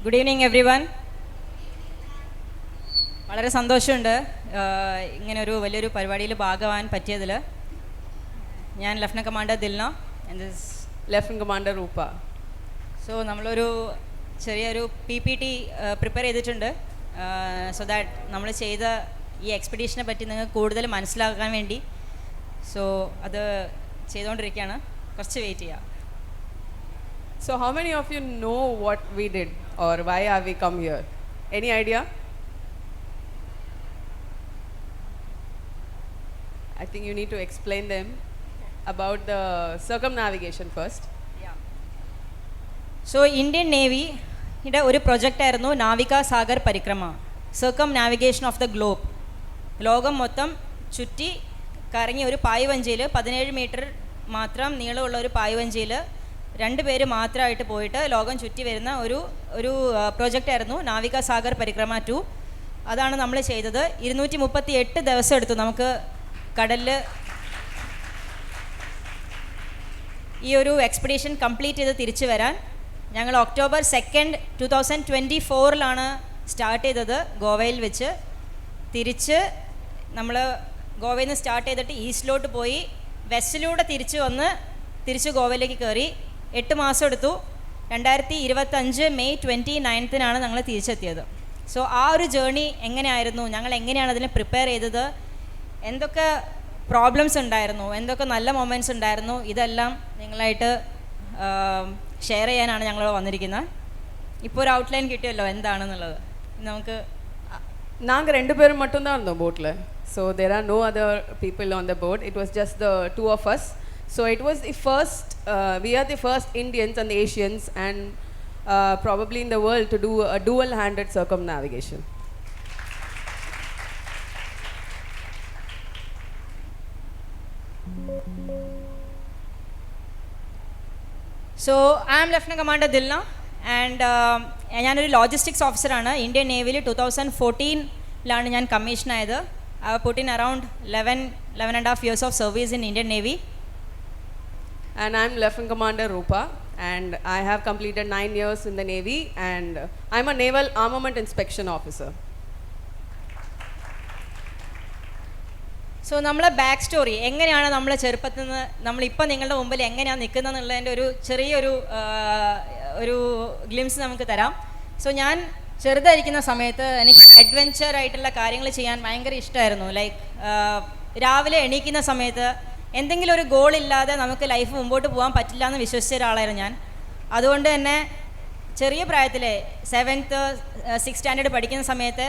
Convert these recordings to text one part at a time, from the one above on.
Good evening every one. വളരെ സന്തോഷമുണ്ട് ഇങ്ങനെ ഒരു വലിയൊരു പരിപാടിയിൽ ഭാഗമാകാൻ പറ്റിയതിൽ. ഞാൻ lieutenant commander Dilna and this lieutenant commander Rupa. So നമ്മളൊരു ചെറിയൊരു PPT പ്രിപ്പയർ ചെയ്തിട്ടുണ്ട്. സോ ദാറ്റ് നമ്മൾ ചെയ്ത ഈ എക്സ്പെഡീഷനെ പറ്റി നിങ്ങൾക്ക് കൂടുതൽ മനസ്സിലാക്കാൻ വേണ്ടി. സോ അത് ചെയ്തുകൊണ്ടിരിക്കുകയാണ്. കുറച്ച് വെയിറ്റ് ചെയ്യാം. So how many of you know what we did or why have we come here? Any idea? I think you need to explain them about the circumnavigation first. So Indian നേവിയുടെ ഒരു പ്രൊജക്റ്റായിരുന്നു Navika Sagar Parikrama, circumnavigation of the globe. ലോകം മൊത്തം ചുറ്റി കറങ്ങി ഒരു പായ്വഞ്ചിയിൽ 17 metre മാത്രം നീളമുള്ള ഒരു പായ്വഞ്ചിയിൽ 2 പേര് മാത്രമായിട്ട് പോയിട്ട് ലോകം ചുറ്റി വരുന്ന ഒരു പ്രൊജക്റ്റായിരുന്നു നാവിക സാഗർ പരിക്രമ 2. അതാണ് നമ്മൾ ചെയ്തത്. 238 ദിവസം എടുത്തു നമുക്ക് കടലിൽ ഈ ഒരു എക്സ്പെഡീഷൻ കംപ്ലീറ്റ് ചെയ്ത് തിരിച്ചു വരാൻ. ഞങ്ങൾ October 2, 2024 സ്റ്റാർട്ട് ചെയ്തത് ഗോവയിൽ വെച്ച്. തിരിച്ച് നമ്മൾ ഗോവയിൽ നിന്ന് സ്റ്റാർട്ട് ചെയ്തിട്ട് ഈസ്റ്റിലോട്ട് പോയി വെസ്റ്റിലൂടെ തിരിച്ച് വന്ന് തിരിച്ച് ഗോവയിലേക്ക് കയറി. 8 മാസം എടുത്തു. 2025 May 29 ഞങ്ങൾ തിരിച്ചെത്തിയത്. സോ ആ ഒരു ജേർണി എങ്ങനെയായിരുന്നു, ഞങ്ങൾ എങ്ങനെയാണ് അതിനെ പ്രിപ്പയർ ചെയ്തത്, എന്തൊക്കെ പ്രോബ്ലംസ് ഉണ്ടായിരുന്നു, എന്തൊക്കെ നല്ല മൊമെൻറ്റ്സ് ഉണ്ടായിരുന്നു, ഇതെല്ലാം നിങ്ങളായിട്ട് ഷെയർ ചെയ്യാനാണ് ഞങ്ങൾ വന്നിരിക്കുന്നത്. ഇപ്പോൾ ഒരു ഔട്ട്ലൈൻ കിട്ടിയല്ലോ എന്താണെന്നുള്ളത്. നമുക്ക് நாங்கள் 2 பேரும் மட்டும்தான் இருந்தோம் போட்டில். So there are no other people on the boat. It was just the 2 of us. So it was the first, we are the first Indians and the Asians and probably in the world to do a dual-handed circumnavigation. So I am lieutenant commander Dilna and ഞാനൊരു logistics ഓഫീസറാണ്. Indian നേവിയിൽ 2014 ഞാൻ commission ആയത്. I put in around 11.5 years of service in Indian Navy. And I'm Lieutenant Commander Rupa and I have completed 9 years in the Navy and I'm a Naval Armament Inspection Officer. So നമ്മളെ back story എങ്ങനെയാണ് നമ്മളെ ചെറുപ്പത്തിൽ നിന്ന് നമ്മളിപ്പോൾ നിങ്ങളുടെ മുമ്പിൽ എങ്ങനെയാണ് നിൽക്കുന്നതെന്നുള്ളതിൻ്റെ ഒരു ചെറിയൊരു ഗ്ലിംസ് നമുക്ക് തരാം. സോ ഞാൻ ചെറുതായിരിക്കുന്ന സമയത്ത് എനിക്ക് അഡ്വെഞ്ചർ ആയിട്ടുള്ള കാര്യങ്ങൾ ചെയ്യാൻ ഭയങ്കര ഇഷ്ടമായിരുന്നു. ലൈക്ക് രാവിലെ എണീക്കുന്ന സമയത്ത് എന്തെങ്കിലും ഒരു ഗോൾ ഇല്ലാതെ നമുക്ക് ലൈഫ് മുമ്പോട്ട് പോകാൻ പറ്റില്ല എന്ന് വിശ്വസിച്ച ഒരാളായിരുന്നു ഞാൻ. അതുകൊണ്ട് തന്നെ ചെറിയ പ്രായത്തിൽ 7th 6th സ്റ്റാൻഡേർഡ് പഠിക്കുന്ന സമയത്ത്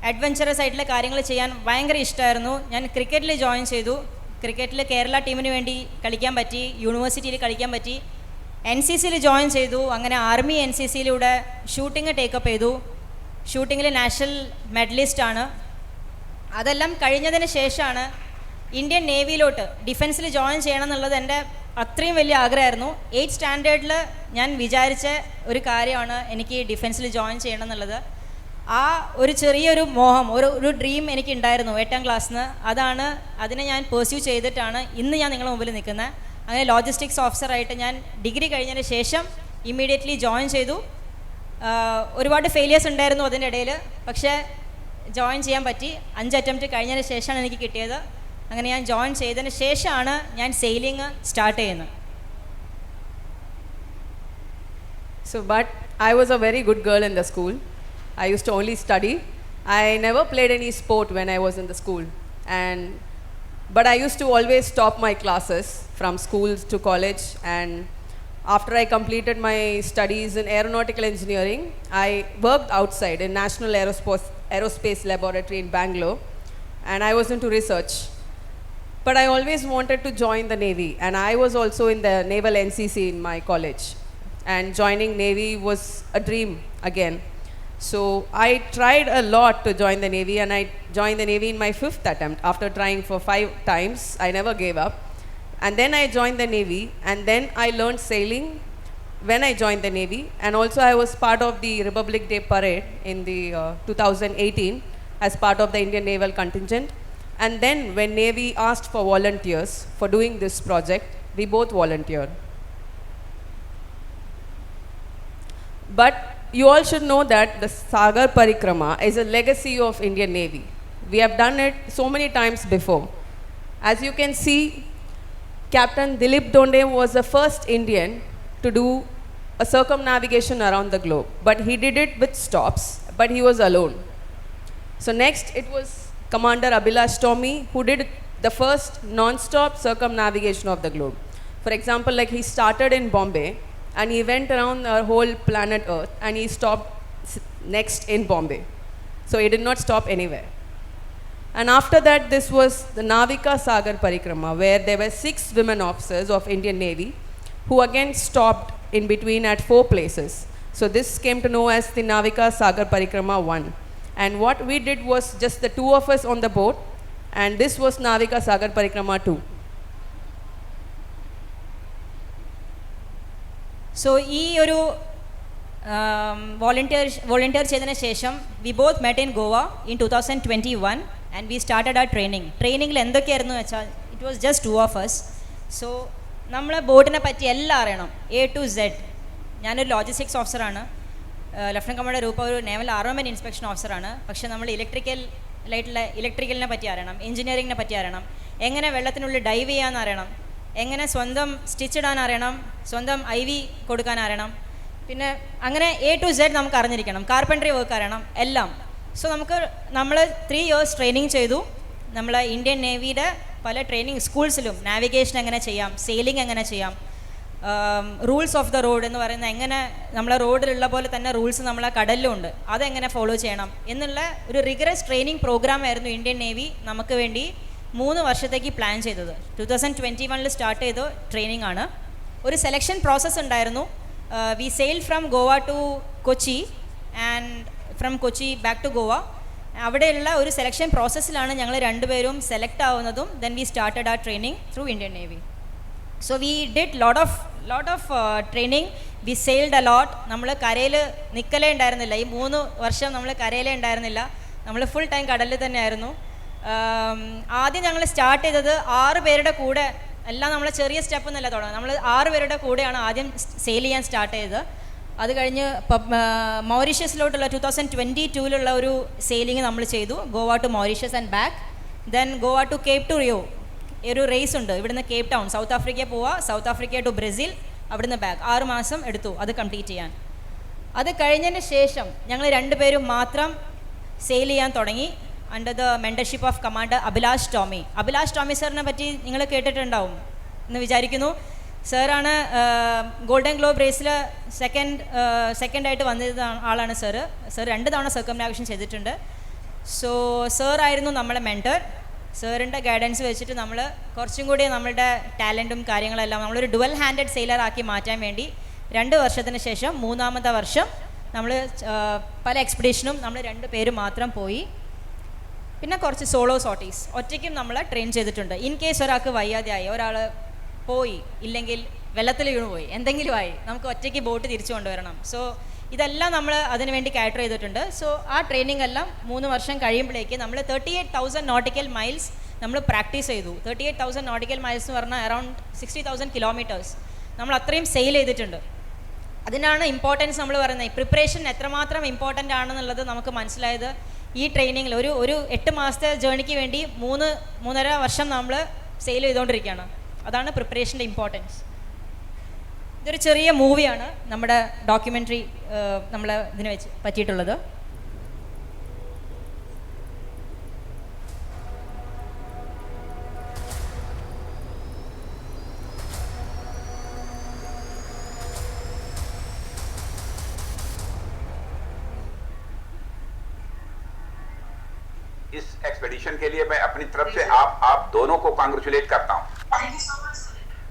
അഡ്വെഞ്ചറസ് ആയിട്ടുള്ള കാര്യങ്ങൾ ചെയ്യാൻ ഭയങ്കര ഇഷ്ടമായിരുന്നു. ഞാൻ ക്രിക്കറ്റിൽ ജോയിൻ ചെയ്തു. ക്രിക്കറ്റിൽ കേരള ടീമിന് വേണ്ടി കളിക്കാൻ പറ്റി, യൂണിവേഴ്സിറ്റിയിൽ കളിക്കാൻ പറ്റി. NCCയിൽ ജോയിൻ ചെയ്തു. അങ്ങനെ ആർമി NCCയിലൂടെ ഷൂട്ടിങ് ടേക്കപ്പ് ചെയ്തു. ഷൂട്ടിങ്ങിൽ നാഷണൽ മെഡലിസ്റ്റാണ്. അതെല്ലാം കഴിഞ്ഞതിന് ശേഷമാണ് ഇന്ത്യൻ നേവിയിലോട്ട് ഡിഫൻസിൽ ജോയിൻ ചെയ്യണം എന്നുള്ളത് എൻ്റെ അത്രയും വലിയ ആഗ്രഹമായിരുന്നു. 8th സ്റ്റാൻഡേർഡിൽ ഞാൻ വിചാരിച്ച ഒരു കാര്യമാണ് എനിക്ക് ഡിഫൻസിൽ ജോയിൻ ചെയ്യണം എന്നുള്ളത്. ആ ഒരു ചെറിയൊരു മോഹം, ഒരു ഡ്രീം എനിക്ക് ഉണ്ടായിരുന്നു 8ാം ക്ലാസ്സിൽ നിന്ന്. അതിനെ ഞാൻ പെർസ്യൂ ചെയ്തിട്ടാണ് ഇന്ന് ഞാൻ നിങ്ങളുടെ മുമ്പിൽ നിൽക്കുന്നത്. അങ്ങനെ ലോജിസ്റ്റിക്സ് ഓഫീസറായിട്ട് ഞാൻ ഡിഗ്രി കഴിഞ്ഞതിന് ശേഷം ഇമ്മീഡിയറ്റ്ലി ജോയിൻ ചെയ്തു. ഒരുപാട് ഫെയിലിയേഴ്സ് ഉണ്ടായിരുന്നു അതിൻ്റെ ഇടയിൽ, പക്ഷേ ജോയിൻ ചെയ്യാൻ പറ്റി. 5 അറ്റംപ്റ്റ് കഴിഞ്ഞതിന് ശേഷമാണ് എനിക്ക് കിട്ടിയത്. അങ്ങനെ ഞാൻ ജോയിൻ ചെയ്തതിന് ശേഷമാണ് ഞാൻ സെയിലിംഗ് സ്റ്റാർട്ട് ചെയ്യുന്നത്. So but I was a very good girl in the school. I used to only study. I never played any sport when I was in the school. But I used to always top my classes from schools to college. And after I completed my studies in aeronautical engineering, I worked outside in National Aerospace Laboratory in Bangalore. And I was into research. But I always wanted to join the Navy. And I was also in the Naval NCC in my college. And joining Navy was a dream again. So I tried a lot to join the Navy and I joined the Navy in my 5th attempt. After trying for 5 times, I never gave up. And then I joined the Navy and then I learned sailing when I joined the Navy. And also I was part of the Republic Day Parade in the 2018 as part of the Indian Naval Contingent. And then when Navy asked for volunteers for doing this project, we both volunteered. But you all should know that the Sagar Parikrama is a legacy of Indian Navy. We have done it so many times before. As you can see, Captain Dilip Donde was the first Indian to do a circumnavigation around the globe, but he did it with stops, but he was alone. So next it was Commander Abhilash Tomy who did the first non-stop circumnavigation of the globe. For example, like he started in Bombay and he went around our whole planet Earth and he stopped next in Bombay. So he did not stop anywhere. And after that, this was the Navika Sagar Parikrama, where there were 6 women officers of Indian Navy who again stopped in between at 4 places. So this came to know as the Navika Sagar Parikrama 1. And what we did was just the 2 of us on the boat, and this was Navika Sagar Parikrama 2. So ഈ ഒരു volunteer ചെയ്തതിന് ശേഷം we both met in Goa in 2021 and we started ആ ട്രെയിനിങ്ങിൽ എന്തൊക്കെയായിരുന്നു വെച്ചാൽ it was just 2 of us. So നമ്മൾ ബോട്ടിനെ പറ്റി എല്ലാം അറിയണം, A to Z. ഞാനൊരു ലോജിസ്റ്റിക്സ് ഓഫീസറാണ്, ലഫ്റ്റനന്റ് കമാൻഡർ രൂപ ഒരു നേവൽ ആർമമെൻറ്റ് ഇൻസ്പെക്ഷൻ ഓഫീസറാണ്. പക്ഷേ നമ്മൾ ഇലക്ട്രിക്കലിനെ പറ്റി അറിയണം, എഞ്ചിനീയറിങ്ങിനെ പറ്റി അറിയണം, എങ്ങനെ വെള്ളത്തിനുള്ളിൽ ഡൈവ് ചെയ്യാമെന്ന് അറിയണം, എങ്ങനെ സ്വന്തം സ്റ്റിച്ച് ഇടാൻ അറിയണം, സ്വന്തം IV കൊടുക്കാൻ അറിയണം, പിന്നെ അങ്ങനെ A to Z നമുക്ക് അറിഞ്ഞിരിക്കണം, കാർപ്പൻട്രി വർക്ക് അറിയണം, എല്ലാം. സോ നമ്മൾ 3 years ട്രെയിനിങ് ചെയ്തു. നമ്മൾ ഇന്ത്യൻ നേവിയുടെ പല ട്രെയിനിങ് സ്കൂൾസിലും നാവിഗേഷൻ എങ്ങനെ ചെയ്യാം, സെയിലിംഗ് എങ്ങനെ ചെയ്യാം, റൂൾസ് ഓഫ് ദ റോഡ് എന്ന് പറയുന്ന എങ്ങനെ നമ്മളെ റോഡിലുള്ള പോലെ തന്നെ റൂൾസ് നമ്മളെ കടലിലുണ്ട്, അതെങ്ങനെ ഫോളോ ചെയ്യണം എന്നുള്ള ഒരു റിഗറസ് ട്രെയിനിങ് പ്രോഗ്രാം ആയിരുന്നു ഇന്ത്യൻ നേവി നമുക്ക് വേണ്ടി 3 വർഷത്തേക്ക് പ്ലാൻ ചെയ്തത്. 2021 സ്റ്റാർട്ട് ചെയ്ത ട്രെയിനിങ് ആണ്. ഒരു സെലക്ഷൻ പ്രോസസ്സ് ഉണ്ടായിരുന്നു. We sail from Goa to Kochi and from Kochi back to Goa. അവിടെയുള്ള ഒരു സെലക്ഷൻ പ്രോസസ്സിലാണ് ഞങ്ങൾ രണ്ടുപേരും സെലക്ട് ആവുന്നതും. ദെൻ വി സ്റ്റാർട്ടഡ് ആ training through Indian navy. So we did lot of training. We sailed a lot. നമ്മൾ കരയിൽ നിൽക്കലേ ഉണ്ടായിരുന്നില്ല. ഈ 3 വർഷം നമ്മൾ കരയിലേ ഉണ്ടായിരുന്നില്ല. നമ്മൾ ഫുൾ ടൈം കടലിൽ തന്നെയായിരുന്നു. ആദ്യം ഞങ്ങൾ സ്റ്റാർട്ട് ചെയ്തത് 6 പേരുടെ കൂടെ, എല്ലാം നമ്മൾ ചെറിയ സ്റ്റെപ്പ് എന്നല്ല തുടങ്ങുന്നത്. നമ്മൾ 6 പേരുടെ കൂടെയാണ് ആദ്യം സെയിൽ ചെയ്യാൻ സ്റ്റാർട്ട് ചെയ്തത്. അത് കഴിഞ്ഞ് മൗറീഷ്യസിലോട്ടുള്ള 2022 ഒരു സെയിലിംഗ് നമ്മൾ ചെയ്തു, Goa to Mauritius and back. Then Goa to Cape to Rio ഒരു റേസ് ഉണ്ട്. ഇവിടുന്ന് കേപ്പ് ടൗൺ സൗത്ത് ആഫ്രിക്കയിൽ പോവുക, സൗത്ത് ആഫ്രിക്ക ടു ബ്രസീൽ, അവിടുന്ന് ബാക്ക്. 6 മാസം എടുത്തു അത് കംപ്ലീറ്റ് ചെയ്യാൻ. അത് കഴിഞ്ഞതിന് ശേഷം ഞങ്ങൾ 2 പേരും മാത്രം സെയിൽ ചെയ്യാൻ തുടങ്ങി under the mentorship of commander Abhilash Tomy. Abhilash Tomy സാറിനെ പറ്റി നിങ്ങൾ കേട്ടിട്ടുണ്ടാവും എന്ന് വിചാരിക്കുന്നു. സാറാണ് ഗോൾഡൻ ഗ്ലോബ് റേസിൽ സെക്കൻഡായിട്ട് വന്നിരുന്ന ആളാണ് സാറ്. സാർ 2 തവണ സർക്കംനാവിഗേഷൻ ചെയ്തിട്ടുണ്ട്. സോ സാറായിരുന്നു നമ്മളെ മെൻറ്റർ. സാറിൻ്റെ ഗൈഡൻസ് വെച്ചിട്ട് നമ്മൾ കുറച്ചും കൂടി നമ്മളുടെ ടാലൻറ്റും കാര്യങ്ങളെല്ലാം നമ്മളൊരു ഡുവൽ ഹാൻഡഡ് സെയിലർ ആക്കി മാറ്റാൻ വേണ്ടി 2 വർഷത്തിന് ശേഷം 3-ാമത്തെ വർഷം നമ്മൾ പല എക്സ്പെഡീഷനും നമ്മൾ 2 പേര് മാത്രം പോയി. പിന്നെ കുറച്ച് സോളോ സോട്ടീസ് ഒറ്റയ്ക്കും നമ്മൾ ട്രെയിൻ ചെയ്തിട്ടുണ്ട്. ഇൻ കേസ് ഒരാൾക്ക് വയ്യാതെയായി, ഒരാൾ പോയി, ഇല്ലെങ്കിൽ വെള്ളത്തിൽ വീണുപോയി, എന്തെങ്കിലും ആയി, നമുക്ക് ഒറ്റയ്ക്ക് ബോട്ട് തിരിച്ചു കൊണ്ടുവരണം. സോ ഇതെല്ലാം നമ്മൾ അതിന് വേണ്ടി കാറ്റർ ചെയ്തിട്ടുണ്ട്. സോ ആ ട്രെയിനിങ് എല്ലാം 3 വർഷം കഴിയുമ്പോഴേക്ക് നമ്മൾ 38,000 നോട്ടിക്കൽ മൈൽസ് നമ്മൾ പ്രാക്ടീസ് ചെയ്തു. 38,000 നോട്ടിക്കൽ മൈൽസ് എന്ന് പറഞ്ഞാൽ അറൗണ്ട് 60,000 കിലോമീറ്റേഴ്സ് നമ്മൾ അത്രയും സെയിൽ ചെയ്തിട്ടുണ്ട്. അതിനാണ് ഇമ്പോർട്ടൻസ് നമ്മൾ പറയുന്നത്. പ്രിപ്പറേഷൻ എത്രമാത്രം ഇമ്പോർട്ടൻ്റ് ആണെന്നുള്ളത് നമുക്ക് മനസ്സിലായത് ഈ ട്രെയിനിങ്ങിൽ. ഒരു 8 മാസത്തെ ജേണിക്ക് വേണ്ടി 3.5 വർഷം നമ്മൾ സെയിൽ ചെയ്തുകൊണ്ടിരിക്കുകയാണ്. അതാണ് പ്രിപ്പറേഷൻ്റെ ഇമ്പോർട്ടൻസ്. ഇതൊരു ചെറിയ മൂവിയാണ് നമ്മുടെ ഡോക്യുമെൻ്ററി നമ്മൾ ഇതിനെ വെച്ച് പറ്റിയിട്ടുള്ളത്. इस एक्सपेडिशन के लिए मैं अपनी तरफ से आप दोनों को कांग्रेचुलेट करता हूँ.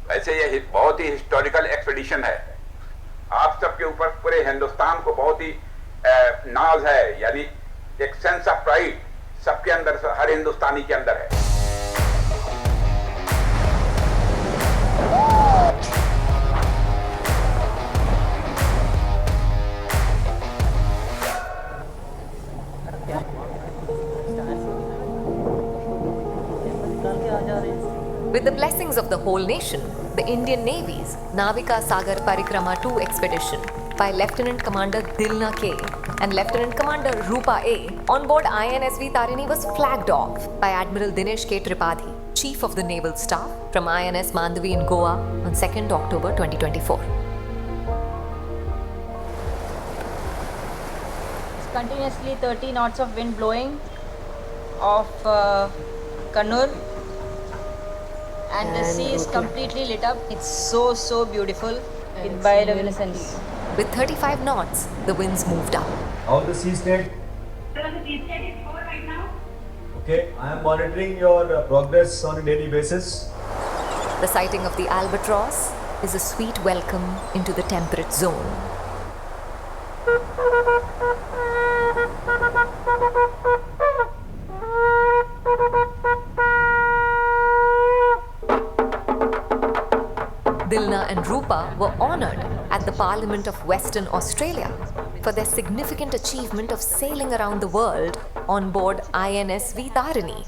वैसे ये बहुत ही हिस्टोरिकल एक्सपेडिशन है. आप सबके ऊपर पूरे हिंदुस्तान को बहुत ही नाज है, यानी एक सेंस ऑफ प्राइड सबके अंदर, हर हिंदुस्तानी के अंदर है. With the blessings of the whole nation, the Indian Navy's Navika Sagar Parikrama 2 expedition by Lieutenant Commander Dilna K and Lieutenant Commander Rupa A on board INSV Tarini was flagged off by Admiral Dinesh K. Tripathi, Chief of the Naval Staff, from INS Mandavi in Goa on 2nd October 2024. It's continuously 30 knots of wind blowing off Kannur, and the sea is completely lit up. It's so beautiful with bioluminescence. With 35 knots, the winds moved up. How the sea state? So the sea state is 4 right now. Okay, I am monitoring your progress on a daily basis. The sighting of the albatross is a sweet welcome into the temperate zone. Dilna and Rupa were honoured at the Parliament of Western Australia for their significant achievement of sailing around the world on board INSV Tarini.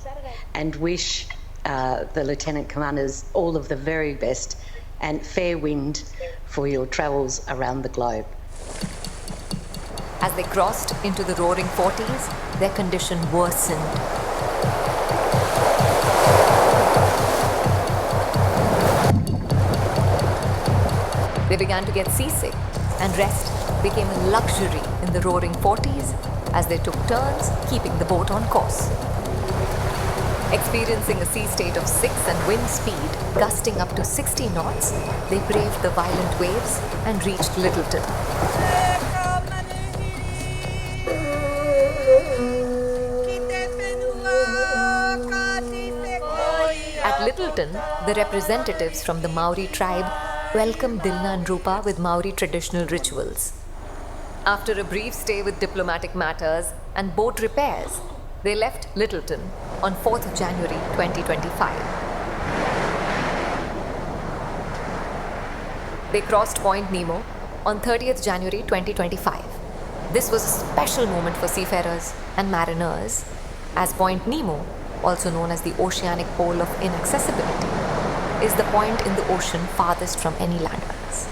And wish the Lieutenant Commanders all of the very best and fair wind for your travels around the globe. As they crossed into the roaring 40s, their condition worsened. They began to get seasick, and rest became a luxury in the roaring 40s as they took turns keeping the boat on course. Experiencing a sea state of 6 and wind speed gusting up to 60 knots, they braved the violent waves and reached Littleton. At Littleton, the representatives from the Maori tribe welcomed Dilna and Rupa with Maori traditional rituals. After a brief stay with diplomatic matters and boat repairs, they left Littleton on 4th of January 2025. They crossed Point Nemo on 30th January 2025. This was a special moment for seafarers and mariners, as Point Nemo, also known as the oceanic pole of inaccessibility, is the point in the ocean farthest from any landmass.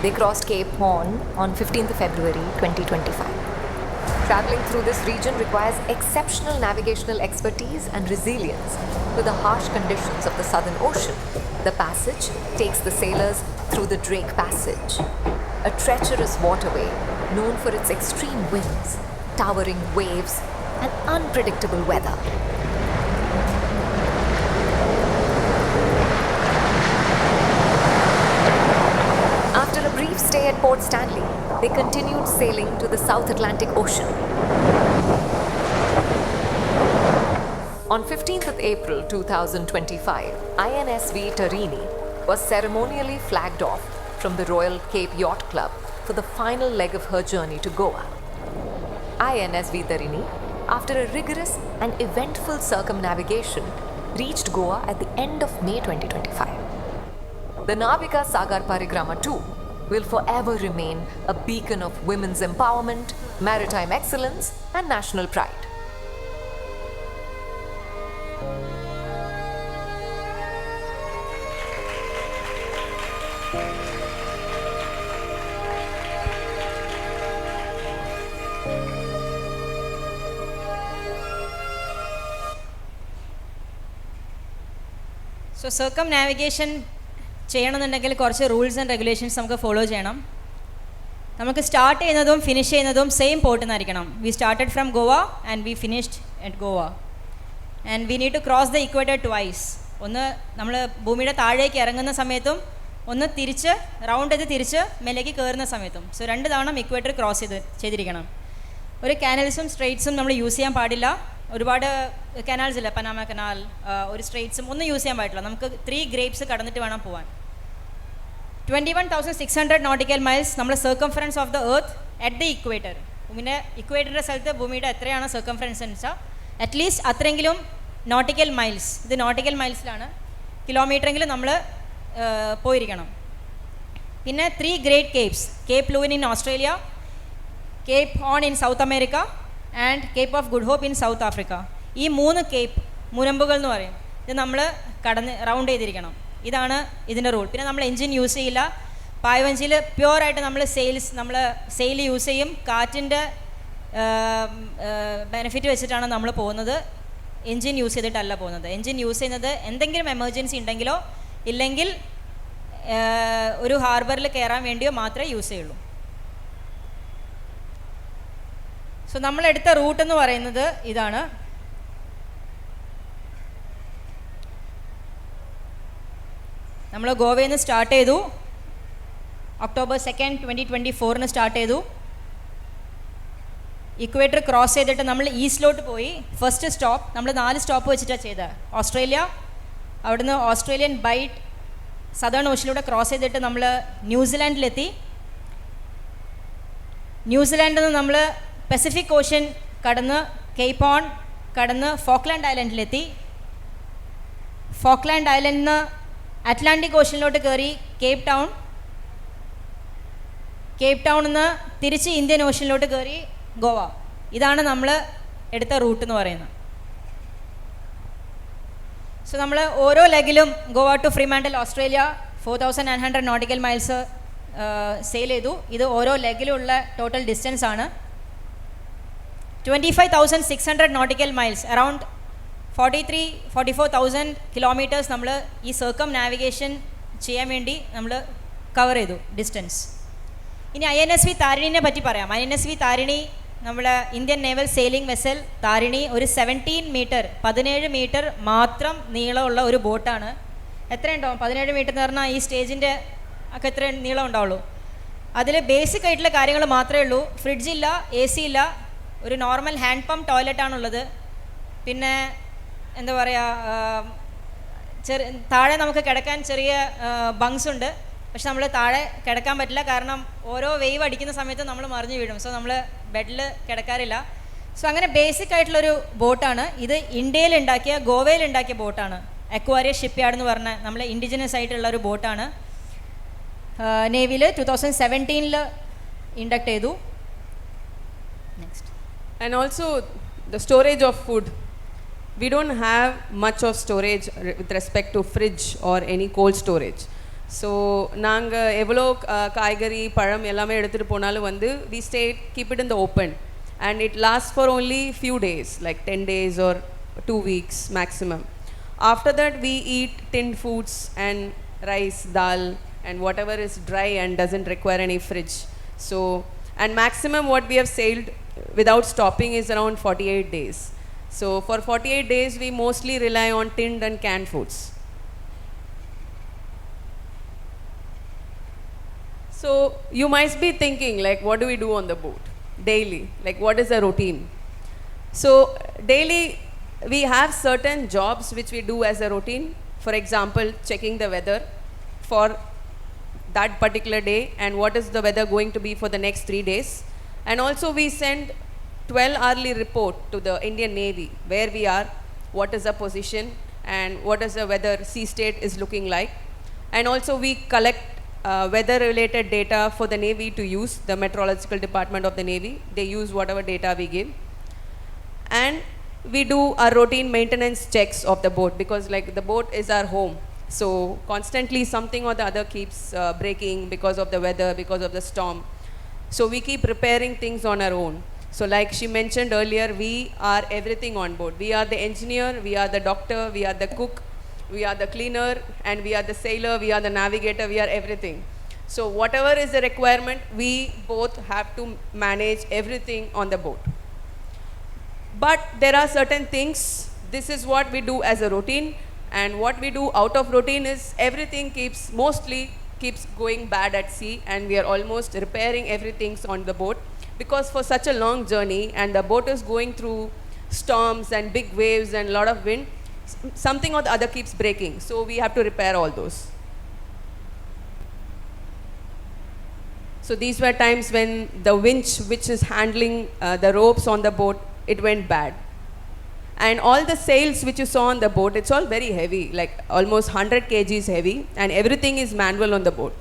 They crossed Cape Horn on 15th February 2025. Traveling through this region requires exceptional navigational expertise and resilience to the harsh conditions of the Southern Ocean. The passage takes the sailors through the Drake Passage, a treacherous waterway known for its extreme winds, towering waves, and unpredictable weather. After a brief stay at Port Stanley, they continued sailing to the South Atlantic Ocean. On 15th of April 2025, INSV Tarini was ceremonially flagged off from the Royal Cape Yacht Club for the final leg of her journey to Goa. INSV Tarini, after a rigorous and eventful circumnavigation, reached Goa at the end of May 2025. The Navika Sagar Parikrama 2 will forever remain a beacon of women's empowerment, maritime excellence, and national pride. So സർക്കംനാവിഗേഷൻ ചെയ്യണമെന്നുണ്ടെങ്കിൽ കുറച്ച് rules and regulations നമുക്ക് follow ചെയ്യണം. നമുക്ക് start ചെയ്യുന്നതും finish ചെയ്യുന്നതും same പോർട്ടിൽ നിന്നായിരിക്കണം. We started from Goa and we finished at Goa and we need to cross the equator twice. ഒന്ന് നമ്മൾ ഭൂമിയുടെ താഴേക്ക് ഇറങ്ങുന്ന സമയത്തും ഒന്ന് തിരിച്ച് റൗണ്ട് ചെയ്ത് തിരിച്ച് മേലേക്ക് കയറുന്ന സമയത്തും. സോ 2 തവണ ഇക്വേറ്റർ ക്രോസ് ചെയ്തിരിക്കണം. ഒരു കാനൽസും സ്ട്രെയിറ്റ്സും നമ്മൾ യൂസ് ചെയ്യാൻ പാടില്ല. ഒരുപാട് കനാൽസ് ഇല്ല, പനാമ കനാൽ, ഒരു സ്ട്രെയിറ്റ്സും ഒന്നും യൂസ് ചെയ്യാൻ പാടില്ല. നമുക്ക് 3 ഗ്രേപ്സ് കടന്നിട്ട് വേണം പോകാൻ. 21,600 നോട്ടിക്കൽ മൈൽസ് നമ്മൾ circumference of the earth at the equator. ഭൂമിൻ്റെ ഇക്വേറ്ററിൻ്റെ സ്ഥലത്ത് ഭൂമിയുടെ എത്രയാണ് സർക്കംഫറൻസ് എന്ന് വെച്ചാൽ അറ്റ്ലീസ്റ്റ് അത്രയെങ്കിലും നോട്ടിക്കൽ മൈൽസ്, ഇത് നോട്ടിക്കൽ മൈൽസിലാണ്, കിലോമീറ്ററെങ്കിലും നമ്മൾ പോയിരിക്കണം. പിന്നെ 3 great capes, cape Leeuwin in Australia, cape horn in South America and cape of good hope in South Africa. ഈ 3 കേപ്പ്, മുനമ്പുകൾ എന്ന് പറയും, ഇത് നമ്മൾ റൗണ്ട് ചെയ്തിരിക്കണം. ഇതാണ് ഇതിൻ്റെ റൂൾ. പിന്നെ നമ്മൾ എൻജിൻ യൂസ് ചെയ്യില്ല. പായ്വഞ്ചിയിൽ പ്യുവറായിട്ട് നമ്മൾ സെയിൽ യൂസ് ചെയ്യും. കാറ്റിൻ്റെ ബെനിഫിറ്റ് വെച്ചിട്ടാണ് നമ്മൾ പോകുന്നത്. എൻജിൻ യൂസ് ചെയ്തിട്ടല്ല പോകുന്നത്. എൻജിൻ യൂസ് ചെയ്യുന്നത് എന്തെങ്കിലും എമർജൻസി ഉണ്ടെങ്കിലോ ഇല്ലെങ്കിൽ ഒരു ഹാർബറിൽ കയറാൻ വേണ്ടിയോ മാത്രമേ യൂസ് ചെയ്യുള്ളൂ. സോ നമ്മളെടുത്ത റൂട്ട് എന്ന് പറയുന്നത് ഇതാണ്. നമ്മൾ ഗോവയിൽ നിന്ന് സ്റ്റാർട്ട് ചെയ്തു. ഒക്ടോബർ 2, 2024 സ്റ്റാർട്ട് ചെയ്തു. ഇക്വേറ്റർ ക്രോസ് ചെയ്തിട്ട് നമ്മൾ ഈസ്റ്റിലോട്ട് പോയി. ഫസ്റ്റ് സ്റ്റോപ്പ് നമ്മൾ 4 സ്റ്റോപ്പ് വെച്ചിട്ടാണ് ചെയ്തത്. ഓസ്ട്രേലിയ, അവിടുന്ന് ഓസ്ട്രേലിയൻ ബൈറ്റ് സദേൺ ഓഷനിലൂടെ ക്രോസ് ചെയ്തിട്ട് നമ്മൾ ന്യൂസിലാൻഡിലെത്തി. ന്യൂസിലാൻഡിൽ നിന്ന് നമ്മൾ പസഫിക് ഓഷ്യൻ കടന്ന് കേപ്പ് ഓൺ കടന്ന് ഫോക്ലാൻഡ് ഐലൻഡിലെത്തി. ഫോക്ലാൻഡ് ഐലൻഡിൽ നിന്ന് അറ്റ്ലാന്റിക് ഓഷ്യനിലോട്ട് കയറി കേപ്പ് ടൗണിൽ നിന്ന് തിരിച്ച് ഇന്ത്യൻ ഓഷ്യനിലോട്ട് കയറി ഗോവ. ഇതാണ് നമ്മൾ എടുത്ത റൂട്ട് എന്ന് പറയുന്നത്. സോ നമ്മൾ ഓരോ ലെഗിലും Goa to Fremantle Australia 4900 nautical miles sail ചെയ്തു. ഇത് ഓരോ ലെഗിലുള്ള ടോട്ടൽ ഡിസ്റ്റൻസ് ആണ്. 25,600 നോട്ടിക്കൽ മൈൽസ്, അറൗണ്ട് 44,000 കിലോമീറ്റേഴ്സ് നമ്മൾ ഈ സർക്കം നാവിഗേഷൻ ചെയ്യാൻ വേണ്ടി നമ്മൾ കവർ ചെയ്തു ഡിസ്റ്റൻസ്. ഇനി INSV താരിണിനെ പറ്റി പറയാം. INSV താരിണി നമ്മൾ Indian naval sailing vessel Tarini ഒരു 17 മീറ്റർ മാത്രം നീളമുള്ള ഒരു ബോട്ടാണ്. എത്രയുണ്ടാവും 17 മീറ്റർ എന്ന് പറഞ്ഞാൽ ഈ സ്റ്റേജിൻ്റെ ഒക്കെ എത്ര നീളം ഉണ്ടാവുള്ളൂ. അതിൽ ബേസിക് ആയിട്ടുള്ള കാര്യങ്ങൾ മാത്രമേ ഉള്ളൂ. ഫ്രിഡ്ജില്ല, AC ഇല്ല, ഒരു നോർമൽ ഹാൻഡ് പമ്പ് ടോയ്ലറ്റാണുള്ളത്. പിന്നെ എന്താ പറയുക, താഴെ നമുക്ക് കിടക്കാൻ ചെറിയ ബങ്സ് ഉണ്ട്. പക്ഷെ നമ്മൾ താഴെ കിടക്കാൻ പറ്റില്ല, കാരണം ഓരോ വേവ് അടിക്കുന്ന സമയത്ത് നമ്മൾ മറിഞ്ഞു വീഴും. സോ നമ്മൾ ബെഡിൽ കിടക്കാറില്ല. സോ അങ്ങനെ ബേസിക് ആയിട്ടുള്ളൊരു ബോട്ടാണ് ഇത്. ഗോവയിൽ ഉണ്ടാക്കിയ ബോട്ടാണ്. അക്വാരിയ ഷിപ്പ്യാർഡ് എന്ന് പറഞ്ഞ നമ്മൾ ഇൻഡിജിനസ് ആയിട്ടുള്ള ഒരു ബോട്ടാണ്. നേവിയിൽ 2017 ഇൻഡക്ട് ചെയ്തു. Next. And also the storage of food. We don't have much of storage with respect to fridge or any cold storage. So நாங்கள் எவ்வளோ காய்கறி பழம் எல்லாமே எடுத்துகிட்டு போனாலும் வந்து we keep it in the open and it lasts for only few days, like 10 days or 2 weeks maximum. After that we eat tinned foods and rice, dal and whatever is dry and doesn't require any fridge. So and maximum what we have sailed without stopping is around 48 days. So for 48 days we mostly rely on tinned and canned foods. So you might be thinking, like, what do we do on the boat daily? Like, what is the routine? So daily we have certain jobs which we do as a routine. For example, checking the weather for that particular day and what is the weather going to be for the next 3 days. And also we send 12-hourly report to the Indian Navy where we are, what is the position and what is the weather sea state is looking like. And also we collect weather related data for the Navy to use, the meteorological department of the Navy. They use whatever data we give. And we do our routine maintenance checks of the boat because like the boat is our home. So constantly something or the other keeps breaking because of the weather, because of the storm. So we keep repairing things on our own. So like she mentioned earlier, we are everything on board. We are the engineer, we are the doctor, we are the cook, we are the cleaner, and we are the sailor, we are the navigator, we are everything. So whatever is the requirement, we both have to manage everything on the boat. But there are certain things, this is what we do as a routine, and what we do out of routine is everything mostly keeps going bad at sea, and we are almost repairing everything on the boat. Because for such a long journey and the boat is going through storms and big waves and a lot of wind, something or the other keeps breaking. So we have to repair all those. So these were times when the winch which is handling the ropes on the boat, it went bad. And all the sails which you saw on the boat, it's all very heavy, like almost 100 kgs heavy, and everything is manual on the boat.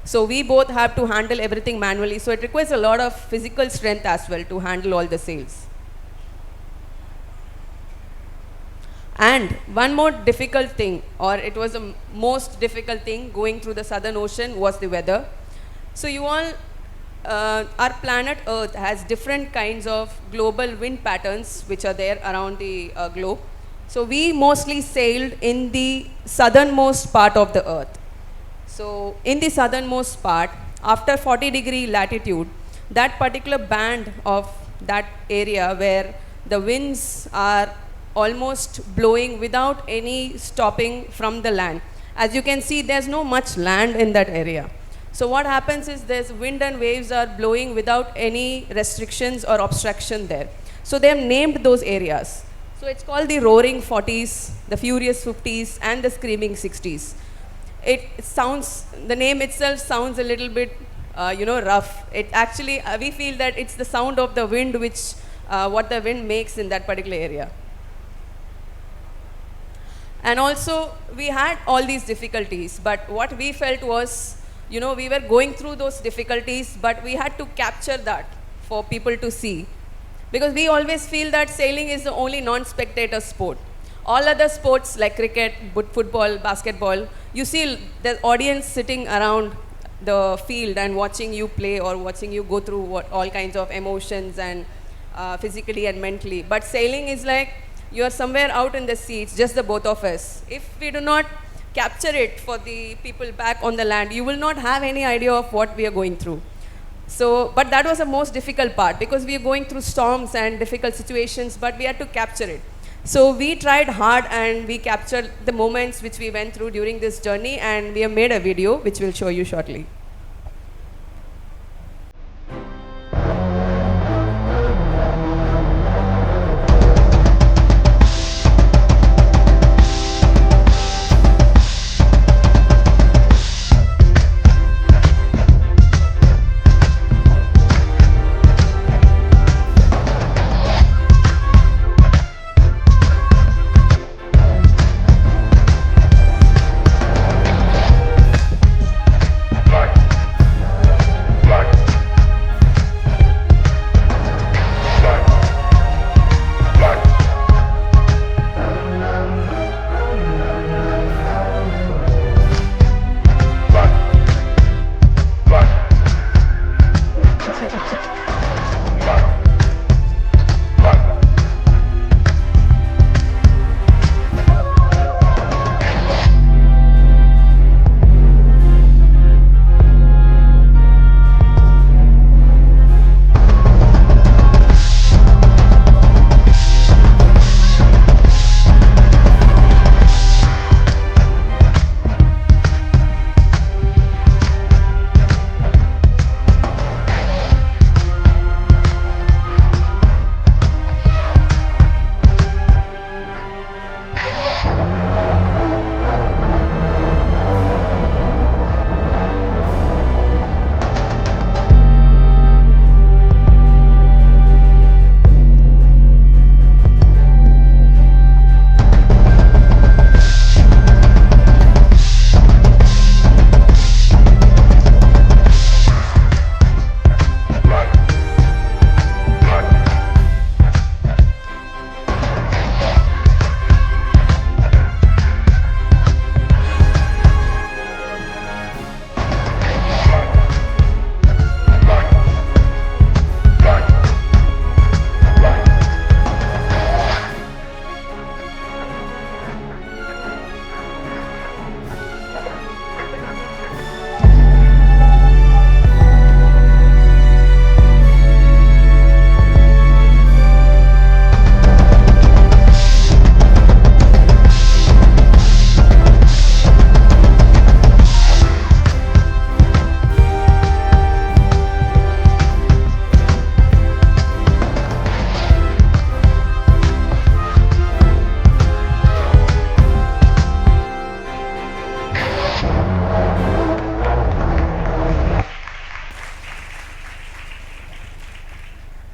So we both have to handle everything manually. So it requires a lot of physical strength as well to handle all the sails. And one more difficult thing, or it was the most difficult thing going through the Southern Ocean, was the weather. So you all, our planet Earth has different kinds of global wind patterns which are there around the globe. So we mostly sailed in the southernmost part of the Earth. So in the southernmost part, after 40-degree latitude, that particular band of that area where the winds are almost blowing without any stopping from the land. As you can see, there's no much land in that area. So what happens is there's wind and waves are blowing without any restrictions or obstruction there. So they have named those areas. So it's called the roaring 40s, the furious 50s, and the screaming 60s. It sounds, the name itself sounds a little bit, rough. It actually, we feel that it's the sound of the wind which, what the wind makes in that particular area. And also, we had all these difficulties, but what we felt was, we were going through those difficulties, but we had to capture that for people to see. Because we always feel that sailing is the only non-spectator sport. All other sports like cricket, football, basketball, you see the audience sitting around the field and watching you play or watching you go through all kinds of emotions and physically and mentally. But sailing is like, you are somewhere out in the sea, it's just the both of us. If we do not capture it for the people back on the land, you will not have any idea of what we are going through. So, but that was the most difficult part because we are going through storms and difficult situations, but we had to capture it. So we tried hard and we captured the moments which we went through during this journey, and we have made a video which we'll show you shortly.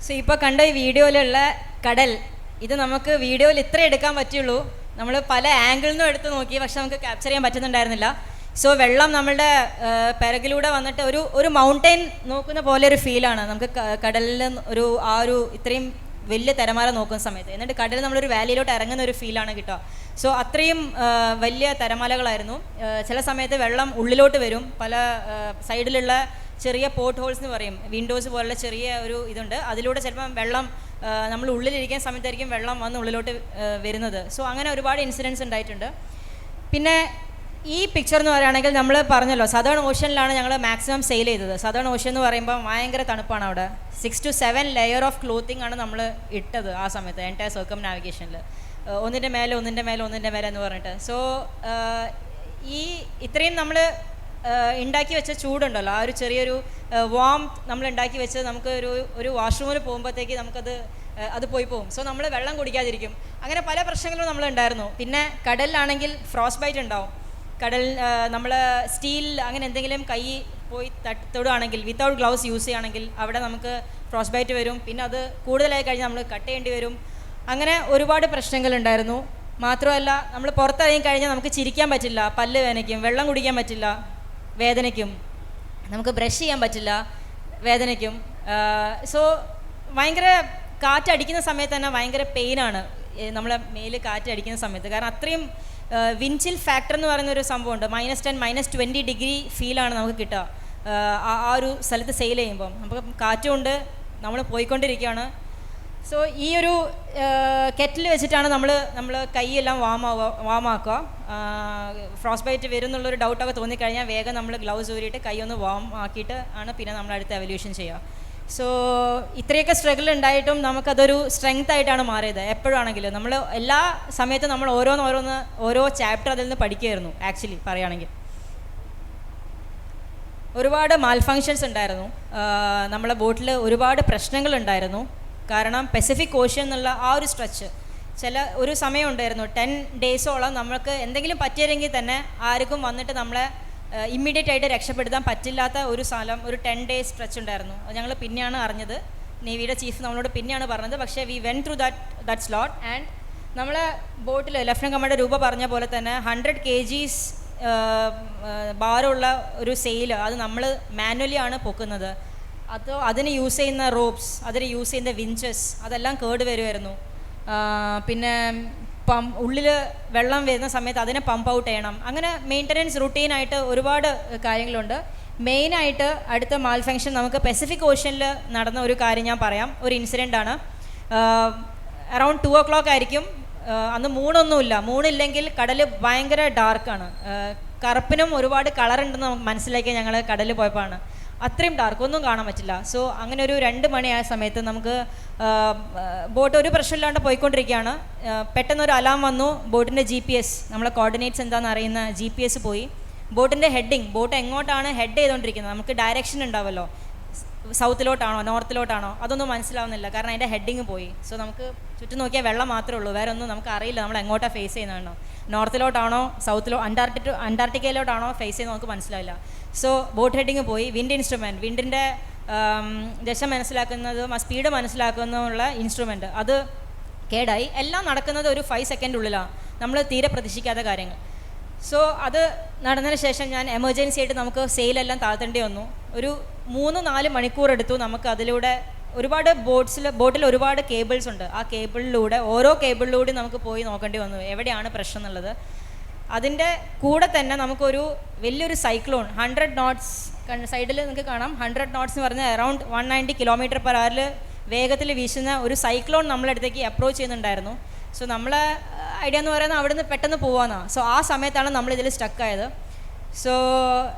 So ഇപ്പോൾ കണ്ട ഈ വീഡിയോയിലുള്ള കടൽ, ഇത് നമുക്ക് വീഡിയോയിൽ ഇത്ര എടുക്കാൻ പറ്റുള്ളൂ. നമ്മൾ പല ആംഗിളിൽ നിന്നും എടുത്ത് നോക്കി, പക്ഷെ നമുക്ക് ക്യാപ്ചർ ചെയ്യാൻ പറ്റുന്നുണ്ടായിരുന്നില്ല. സോ വെള്ളം നമ്മളുടെ പിറകിലൂടെ വന്നിട്ട് ഒരു മൗണ്ടെയിൻ നോക്കുന്ന പോലെ ഒരു ഫീലാണ് നമുക്ക് കടലിൽ ഒരു ഇത്രയും വലിയ തിരമാല നോക്കുന്ന സമയത്ത്. എന്നിട്ട് കടലിൽ നമ്മളൊരു വാലിയിലോട്ട് ഇറങ്ങുന്ന ഒരു ഫീലാണ് കിട്ടുക. സോ അത്രയും വലിയ തിരമാലകളായിരുന്നു. ചില സമയത്ത് വെള്ളം ഉള്ളിലോട്ട് വരും. പല സൈഡിലുള്ള ചെറിയ പോർട്ട് ഹോൾസ് എന്ന് പറയും, വിൻഡോസ് പോലുള്ള ചെറിയ ഒരു ഇതുണ്ട്, അതിലൂടെ ചിലപ്പം വെള്ളം നമ്മൾ ഉള്ളിലിരിക്കുന്ന സമയത്തായിരിക്കും വെള്ളം വന്ന് ഉള്ളിലോട്ട് വരുന്നത്. സോ അങ്ങനെ ഒരുപാട് ഇൻസിഡൻസ് ഉണ്ടായിട്ടുണ്ട്. പിന്നെ ഈ പിക്ചർ എന്ന് പറയുകയാണെങ്കിൽ നമ്മൾ പറഞ്ഞല്ലോ സദേൺ ഓഷ്യനിലാണ് ഞങ്ങൾ മാക്സിമം സെയിൽ ചെയ്തത്. സദേൺ ഓഷ്യൻ എന്ന് പറയുമ്പോൾ ഭയങ്കര തണുപ്പാണ് അവിടെ. 6 to 7 ലെയർ ഓഫ് ക്ലോത്തിങ് ആണ് നമ്മൾ ഇട്ടത് ആ സമയത്ത് എൻറ്റയർ സർക്കം നാവിഗേഷനിൽ, ഒന്നിൻ്റെ മേലെ എന്ന് പറഞ്ഞിട്ട്. സോ ഈ ഇത്രയും നമ്മൾ ഉണ്ടാക്കി വെച്ച ചൂടുണ്ടല്ലോ, ആ ഒരു ചെറിയൊരു വാം നമ്മൾ ഉണ്ടാക്കി വെച്ച് നമുക്ക് ഒരു വാഷ്റൂമിൽ പോകുമ്പോഴത്തേക്ക് അത് പോയി പോകും. സോ നമ്മൾ വെള്ളം കുടിക്കാതിരിക്കും. അങ്ങനെ പല പ്രശ്നങ്ങളും നമ്മളുണ്ടായിരുന്നു. പിന്നെ കടലിലാണെങ്കിൽ ഫ്രോസ്റ്റ് ബൈറ്റ് ഉണ്ടാവും. കടൽ നമ്മൾ സ്റ്റീൽ അങ്ങനെ എന്തെങ്കിലും കൈ പോയി തൊടുകയാണെങ്കിൽ വിത്തൗട്ട് ഗ്ലൗസ് യൂസ് ചെയ്യുകയാണെങ്കിൽ അവിടെ നമുക്ക് ഫ്രോസ്റ്റ് ബൈറ്റ് വരും. പിന്നെ അത് കൂടുതലായി കഴിഞ്ഞാൽ നമ്മൾ കട്ട് ചെയ്യേണ്ടി വരും. അങ്ങനെ ഒരുപാട് പ്രശ്നങ്ങളുണ്ടായിരുന്നു. മാത്രമല്ല നമ്മൾ പുറത്തിറങ്ങി കഴിഞ്ഞാൽ നമുക്ക് ചിരിക്കാൻ പറ്റില്ല, പല്ല് വേദനയ്ക്കും, വെള്ളം കുടിക്കാൻ പറ്റില്ല വേദനയ്ക്കും, നമുക്ക് ബ്രഷ് ചെയ്യാൻ പറ്റില്ല വേദനയ്ക്കും. സോ ഭയങ്കര കാറ്റടിക്കുന്ന സമയത്ത് തന്നെ ഭയങ്കര പെയിനാണ് നമ്മളെ മേല് കാറ്റടിക്കുന്ന സമയത്ത്. കാരണം അത്രയും വിൻചിൽ ഫാക്ടർ എന്ന് പറയുന്ന ഒരു സംഭവമുണ്ട്. -10, -20 ഡിഗ്രി ഫീലാണ് നമുക്ക് കിട്ടുക ആ ഒരു സ്ഥലത്ത് സെയിൽ ചെയ്യുമ്പം. നമുക്ക് കാറ്റുകൊണ്ട് നമ്മൾ പോയിക്കൊണ്ടിരിക്കുകയാണ്. സോ ഈ ഒരു കെറ്റിൽ വെച്ചിട്ടാണ് നമ്മൾ കൈയെല്ലാം വാമാക്കുക. ഫ്രോസ്റ്റ് ബൈറ്റ് വരും എന്നുള്ളൊരു ഡൗട്ടൊക്കെ തോന്നിക്കഴിഞ്ഞാൽ വേഗം നമ്മൾ ഗ്ലൗസ് ഊരിയിട്ട് കൈ ഒന്ന് വാം ആക്കിയിട്ട് ആണ് പിന്നെ നമ്മൾ അടുത്ത എവല്യൂഷൻ ചെയ്യുക. സോ ഇത്രയൊക്കെ സ്ട്രഗിൾ ഉണ്ടായിട്ടും നമുക്കതൊരു സ്ട്രെങ്ത് ആയിട്ടാണ് മാറിയത്. എപ്പോഴാണെങ്കിലും നമ്മൾ എല്ലാ സമയത്തും നമ്മൾ ഓരോ ചാപ്റ്റർ അതിൽ നിന്ന് പഠിക്കുമായിരുന്നു. ആക്ച്വലി പറയുകയാണെങ്കിൽ ഒരുപാട് മാൽഫങ്ഷൻസ് ഉണ്ടായിരുന്നു. നമ്മളെ ബോട്ടിൽ ഒരുപാട് പ്രശ്നങ്ങളുണ്ടായിരുന്നു. കാരണം പസഫിക് ഓഷ്യൻ എന്നുള്ള ആ ഒരു സ്ട്രെച്ച് ഒരു സമയം ഉണ്ടായിരുന്നു 10 ഡേയ്സോളം നമ്മൾക്ക് എന്തെങ്കിലും പറ്റിയില്ലെങ്കിൽ തന്നെ ആർക്കും വന്നിട്ട് നമ്മളെ ഇമ്മീഡിയറ്റ് ആയിട്ട് രക്ഷപ്പെടുത്താൻ പറ്റില്ലാത്ത ഒരു സ്ഥലം, ഒരു 10 ഡേയ്സ് സ്ട്രെച്ച് ഉണ്ടായിരുന്നു. ഞങ്ങൾ പിന്നെയാണ് അറിഞ്ഞത്, നേവിയുടെ ചീഫ് നമ്മളോട് പിന്നെയാണ് പറഞ്ഞത്. പക്ഷേ we went through that slot. And നമ്മളെ ബോട്ടിൽ ലെഫ്റ്റനന്റ് കമാൻഡർ രൂപ പറഞ്ഞ പോലെ തന്നെ 100 kgs ഭാരമുള്ള ഒരു സെയിൽ അത് നമ്മൾ മാനുവലി ആണ് പൊക്കുന്നത്. അതിന് യൂസ് ചെയ്യുന്ന റോപ്സ്, അതിന് യൂസ് ചെയ്യുന്ന വിഞ്ചസ് അതെല്ലാം കേട് വരുമായിരുന്നു. പിന്നെ ഉള്ളിൽ വെള്ളം വരുന്ന സമയത്ത് അതിനെ പമ്പ് ഔട്ട് ചെയ്യണം. അങ്ങനെ മെയിൻ്റനൻസ് റുട്ടീനായിട്ട് ഒരുപാട് കാര്യങ്ങളുണ്ട്. മെയിനായിട്ട് അടുത്ത മാൽഫങ്ഷൻ നമുക്ക് പസഫിക് ഓഷ്യനിൽ നടന്ന ഒരു കാര്യം ഞാൻ പറയാം. ഒരു ഇൻസിഡൻ്റ് ആണ്. അറൗണ്ട് 2 o'clock ആയിരിക്കും. അന്ന് മൂണൊന്നുമില്ല. മൂണില്ലെങ്കിൽ കടൽ ഭയങ്കര ഡാർക്കാണ്. കറുപ്പിനും ഒരുപാട് കളറുണ്ടെന്ന് നമുക്ക് മനസ്സിലാക്കി ഞങ്ങൾ കടലിൽ പോയപ്പോഴാണ്. അത്രയും ഡാർക്ക്, ഒന്നും കാണാൻ പറ്റില്ല. സോ അങ്ങനെ ഒരു 2 മണിയായ സമയത്ത് നമുക്ക് ബോട്ട് ഒരു പ്രശ്നമില്ലാണ്ട് പോയിക്കൊണ്ടിരിക്കുകയാണ്. പെട്ടെന്നൊരു അലാം വന്നു. ബോട്ടിൻ്റെ GPS, നമ്മളെ കോർഡിനേറ്റ്സ് എന്താണെന്ന് അറിയുന്ന GPS പോയി. ബോട്ടിൻ്റെ ഹെഡിങ്, ബോട്ട് എങ്ങോട്ടാണ് ഹെഡ് ചെയ്തുകൊണ്ടിരിക്കുന്നത്, നമുക്ക് ഡയറക്ഷൻ ഉണ്ടാവുമല്ലോ, സൗത്തിലോട്ടാണോ നോർത്തിലോട്ടാണോ അതൊന്നും മനസ്സിലാവുന്നില്ല. കാരണം അതിൻ്റെ ഹെഡിങ് പോയി. സോ നമുക്ക് ചുറ്റും നോക്കിയാൽ വെള്ളം മാത്രമേ ഉള്ളൂ, വേറെ ഒന്നും നമുക്ക് അറിയില്ല നമ്മൾ എങ്ങോട്ടാണ് ഫേസ് ചെയ്യുന്നതാണോ, നോർത്തിലോട്ടാണോ അന്റാർട്ടിക്കയിലോട്ടാണോ ഫേസ് ചെയ്യുന്നത് നമുക്ക് മനസ്സിലാവില്ല. സോ ബോട്ട് ഹെഡിങ് പോയി. ഇൻസ്ട്രുമെൻറ്റ്, വിൻഡിൻ്റെ ദശ മനസ്സിലാക്കുന്നതും ആ സ്പീഡ് മനസ്സിലാക്കുന്നതുമുള്ള ഇൻസ്ട്രുമെൻറ്റ് അത് കേടായി. എല്ലാം നടക്കുന്നത് ഒരു 5 സെക്കൻഡുള്ളിലാണ്, നമ്മൾ തീരെ പ്രതീക്ഷിക്കാത്ത കാര്യങ്ങൾ. സോ അത് നടന്നതിന് ശേഷം ഞാൻ എമർജൻസി ആയിട്ട് നമുക്ക് സെയിലെല്ലാം താഴ്ത്തേണ്ടി വന്നു. ഒരു 3-4 മണിക്കൂർ എടുത്തു നമുക്ക് അതിലൂടെ. ഒരുപാട് ബോട്ടിൽ ഒരുപാട് കേബിൾസ് ഉണ്ട്. ആ ഓരോ കേബിളിലൂടെ നമുക്ക് പോയി നോക്കേണ്ടി വന്നു എവിടെയാണ് പ്രശ്നം എന്നുള്ളത്. അതിൻ്റെ കൂടെ തന്നെ നമുക്കൊരു വലിയൊരു സൈക്ലോൺ 100 knots സൈഡിൽ നിങ്ങൾക്ക് കാണാം. 100 knots എന്ന് പറഞ്ഞാൽ അറൗണ്ട് 190 km/h വേഗത്തിൽ വീശുന്ന ഒരു സൈക്ലോൺ നമ്മളടുത്തേക്ക് അപ്രോച്ച് ചെയ്യുന്നുണ്ടായിരുന്നു. സോ നമ്മളെ ഐഡിയ എന്ന് പറയുന്നത് അവിടെ നിന്ന് പെട്ടെന്ന് പോകാമെന്നാണ്. സോ ആ സമയത്താണ് നമ്മളിതിൽ സ്റ്റക്കായത്. സോ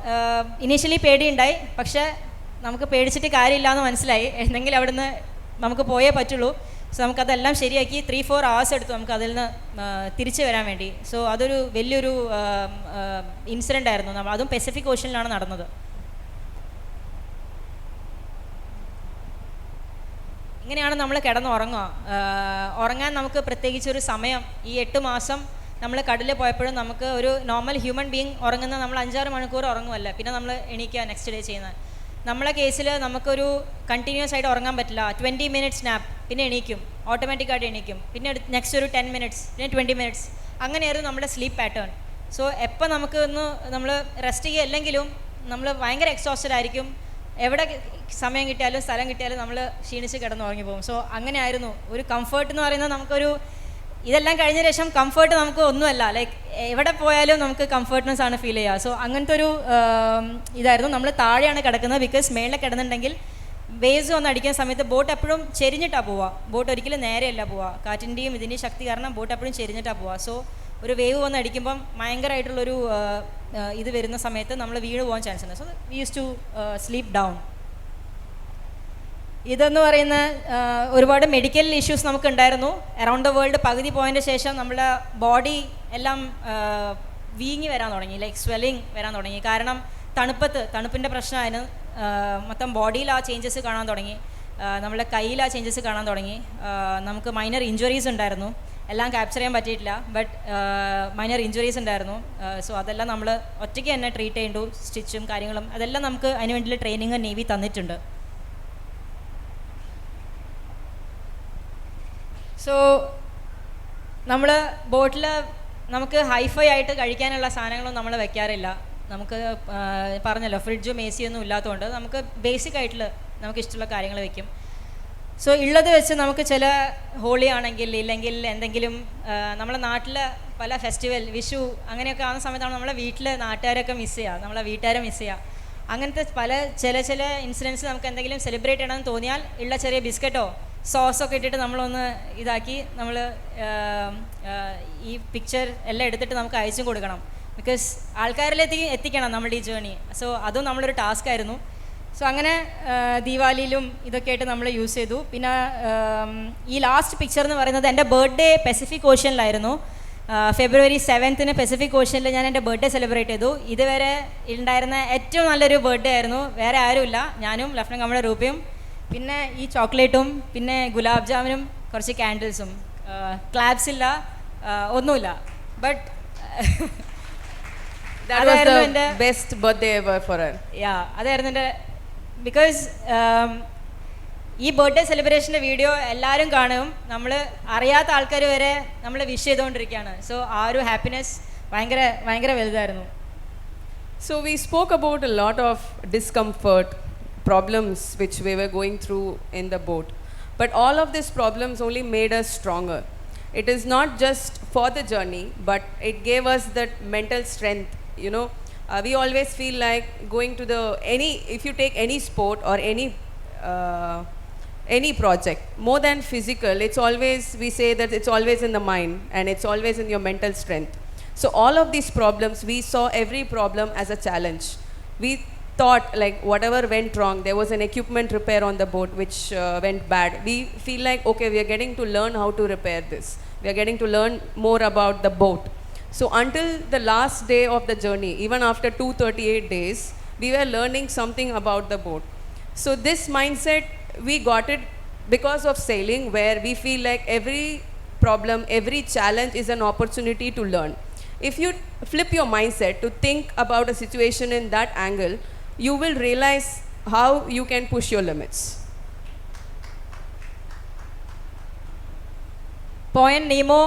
ഇനീഷ്യലി പേടിയുണ്ടായി, പക്ഷേ നമുക്ക് പേടിച്ചിട്ട് കാര്യമില്ല എന്ന് മനസ്സിലായി. എന്തെങ്കിലും അവിടെ നിന്ന് നമുക്ക് പോയേ പറ്റുള്ളൂ. സോ നമുക്കതെല്ലാം ശരിയാക്കി 3-4 hours എടുത്തു നമുക്ക് അതിൽ നിന്ന് തിരിച്ചു വരാൻ വേണ്ടി. സോ അതൊരു വലിയൊരു ഇൻസിഡൻ്റ് ആയിരുന്നു. അതും പസഫിക് ഓഷ്യനിലാണ് നടന്നത്. ഇങ്ങനെയാണ് നമ്മൾ കിടന്നുറങ്ങുക. ഉറങ്ങാൻ നമുക്ക് പ്രത്യേകിച്ചൊരു സമയം, ഈ 8 മാസം നമ്മൾ കടലിൽ പോയപ്പോഴും നമുക്ക് ഒരു നോർമൽ ഹ്യൂമൻ ബീങ് ഉറങ്ങുന്ന നമ്മൾ 5-6 മണിക്കൂർ ഉറങ്ങുമല്ല, പിന്നെ നമ്മൾ എണീക്കുക നെക്സ്റ്റ് ഡേ ചെയ്യുന്നത്. നമ്മളെ കേസിൽ നമുക്കൊരു കണ്ടിന്യൂസ് ആയിട്ട് ഉറങ്ങാൻ പറ്റില്ല. 20 minutes നാപ്പ്, പിന്നെ എണീക്കും, ഓട്ടോമാറ്റിക്കായിട്ട് എണീക്കും, പിന്നെ നെക്സ്റ്റ് ഒരു 10 minutes, പിന്നെ 20 minutes, അങ്ങനെയായിരുന്നു നമ്മുടെ സ്ലീപ്പ് പാറ്റേൺ. സോ എപ്പോൾ നമുക്ക് നമ്മൾ റെസ്റ്റ് ചെയ്യുക, അല്ലെങ്കിലും നമ്മൾ ഭയങ്കര എക്സോസ്റ്റഡ് ആയിരിക്കും. എവിടെ സമയം കിട്ടിയാലും സ്ഥലം കിട്ടിയാലും നമ്മൾ ക്ഷീണിച്ച് കിടന്ന് ഉറങ്ങി പോകും. സോ അങ്ങനെയായിരുന്നു. ഒരു കംഫർട്ട് എന്ന് പറയുന്നത് നമുക്കൊരു ഇതെല്ലാം കഴിഞ്ഞ ശേഷം കംഫർട്ട് നമുക്ക് ഒന്നുമല്ല, ലൈക്ക് എവിടെ പോയാലും നമുക്ക് കംഫർട്ട്നെസ് ആണ് ഫീൽ ചെയ്യുക. സോ അങ്ങനത്തെ ഒരു ഇതായിരുന്നു. നമ്മൾ താഴെയാണ് കിടക്കുന്നത്, ബിക്കോസ് മേളിൽ കിടന്നുണ്ടെങ്കിൽ വേവ്സ് വന്ന് അടിക്കുന്ന സമയത്ത് ബോട്ട് എപ്പോഴും ചെരിഞ്ഞിട്ടാണ് പോവുക. ബോട്ട് ഒരിക്കലും നേരെയല്ല പോവുക. കാറ്റിൻ്റെയും ഇതിൻ്റെയും ശക്തി കാരണം ബോട്ട് എപ്പോഴും ചെരിഞ്ഞിട്ടാണ് പോവുക. സോ ഒരു വേവ് വന്ന് അടിക്കുമ്പം ഭയങ്കരമായിട്ടുള്ളൊരു ഇത് വരുന്ന സമയത്ത് നമ്മൾ വീണ് പോകാൻ ചാൻസ് ഉണ്ട്. So we use to sleep down. ഇതെന്ന് പറയുന്ന ഒരുപാട് മെഡിക്കൽ ഇഷ്യൂസ് നമുക്ക് ഉണ്ടായിരുന്നു. അറൗണ്ട് ദ വേൾഡ് പകുതി പോയതിൻ്റെ ശേഷം നമ്മുടെ ബോഡി എല്ലാം വീങ്ങി വരാൻ തുടങ്ങി, ലൈക്ക് സ്വെല്ലിങ് വരാൻ തുടങ്ങി. കാരണം തണുപ്പിൻ്റെ പ്രശ്നമായിരുന്നു. മൊത്തം ബോഡിയിൽ ആ ചേഞ്ചസ് കാണാൻ തുടങ്ങി, നമ്മളെ കയ്യിൽ ആ ചേഞ്ചസ് കാണാൻ തുടങ്ങി. നമുക്ക് മൈനർ ഇഞ്ചുറീസ് ഉണ്ടായിരുന്നു. എല്ലാം ക്യാപ്ചർ ചെയ്യാൻ പറ്റിയിട്ടില്ല, ബട്ട് മൈനർ ഇഞ്ചുറീസ് ഉണ്ടായിരുന്നു. സോ അതെല്ലാം നമ്മൾ ഒറ്റയ്ക്ക് തന്നെ ട്രീറ്റ് ചെയ്യേണ്ടു. സ്റ്റിച്ചും കാര്യങ്ങളും അതെല്ലാം നമുക്ക് അതിന് വേണ്ടിയുള്ള ട്രെയിനിങ് നേവി തന്നിട്ടുണ്ട്. സോ നമ്മൾ ബോട്ടിൽ നമുക്ക് ഹൈഫൈ ആയിട്ട് കഴിക്കാനുള്ള സാധനങ്ങളൊന്നും നമ്മൾ വെക്കാറില്ല. നമുക്ക് പറഞ്ഞല്ലോ ഫ്രിഡ്ജും എ സിയൊന്നും ഇല്ലാത്തതുകൊണ്ട് നമുക്ക് ബേസിക് ആയിട്ടുള്ള നമുക്ക് ഇഷ്ടമുള്ള കാര്യങ്ങൾ വെക്കും. സോ ഉള്ളത് വെച്ച് നമുക്ക് ചില ഹോളി ആണെങ്കിൽ ഇല്ലെങ്കിൽ എന്തെങ്കിലും നമ്മളെ നാട്ടിൽ പല ഫെസ്റ്റിവൽ, വിഷു അങ്ങനെയൊക്കെ ആകുന്ന സമയത്താണ് നമ്മളെ വീട്ടിൽ നാട്ടുകാരൊക്കെ മിസ് ചെയ്യുക, നമ്മളെ വീട്ടുകാരെ മിസ് ചെയ്യുക. അങ്ങനത്തെ ചില ഇൻസിഡൻസ് നമുക്ക് എന്തെങ്കിലും സെലിബ്രേറ്റ് ചെയ്യണമെന്ന് തോന്നിയാൽ ഉള്ള ചെറിയ ബിസ്ക്കറ്റോ സോസൊക്കെ ഇട്ടിട്ട് നമ്മളൊന്ന് ഇതാക്കി നമ്മൾ ഈ പിക്ചർ എല്ലാം എടുത്തിട്ട് നമുക്ക് അയച്ചും കൊടുക്കണം. ബിക്കോസ് ആൾക്കാരിലേക്ക് എത്തിക്കണം നമ്മുടെ ഈ ജേർണി. സോ അതും നമ്മളൊരു ടാസ്ക് ആയിരുന്നു. സോ അങ്ങനെ ദീപാവലിയിലും ഇതൊക്കെ ആയിട്ട് നമ്മൾ യൂസ് ചെയ്തു. പിന്നെ ഈ ലാസ്റ്റ് പിക്ചർ എന്ന് പറയുന്നത് എൻ്റെ ബർത്ത്ഡേ പസഫിക് ഓഷ്യനിലായിരുന്നു. ഫെബ്രുവരി 7 പസഫിക് ഓഷ്യനിൽ ഞാൻ എൻ്റെ ബർത്ത്ഡേ സെലിബ്രേറ്റ് ചെയ്തു. ഇതുവരെ ഉണ്ടായിരുന്ന ഏറ്റവും നല്ലൊരു ബർത്ത്ഡേ ആയിരുന്നു. വേറെ ആരുമില്ല, ഞാനും ലഫ്റ്റനന്റ് കമ്മീഷണർ റൂപയും പിന്നെ ഈ ചോക്ലേറ്റും പിന്നെ ഗുലാബ് ജാമുനും കുറച്ച് ക്യാൻഡിൽസും. ക്ലാബ്സ് ഇല്ല, ഒന്നുമില്ല. ബട്ട് അതായിരുന്നു best birthday ever for her. അതായിരുന്നു എൻ്റെ. ബിക്കോസ് ഈ ബർത്ത്ഡേ സെലിബ്രേഷൻ്റെ വീഡിയോ എല്ലാവരും കാണും, നമ്മൾ അറിയാത്ത ആൾക്കാർ വരെ നമ്മൾ വിഷ് ചെയ്തുകൊണ്ടിരിക്കുകയാണ്. സോ ആ ഒരു ഹാപ്പിനെസ് ഭയങ്കര ഭയങ്കര വലുതായിരുന്നു. So we spoke about a lot of discomfort, problems which we were going through in the boat. But all of these problems only made us stronger. It is not just for the journey, but it gave us that mental strength. You know, we always feel like going to if you take any sport or any project, more than physical, it's always, we say that it's always in the mind and it's always in your mental strength. So all of these problems, we saw every problem as a challenge. We thought like whatever went wrong, there was an equipment repair on the boat which went bad. We feel like, okay, we are getting to learn how to repair this. We are getting to learn more about the boat. So until the last day of the journey, even after 238 days, we were learning something about the boat. So this mindset, we got it because of sailing, where we feel like every problem, every challenge is an opportunity to learn. If you flip your mindset to think about a situation in that angle, you will realize how you can push your limits. Point Nemo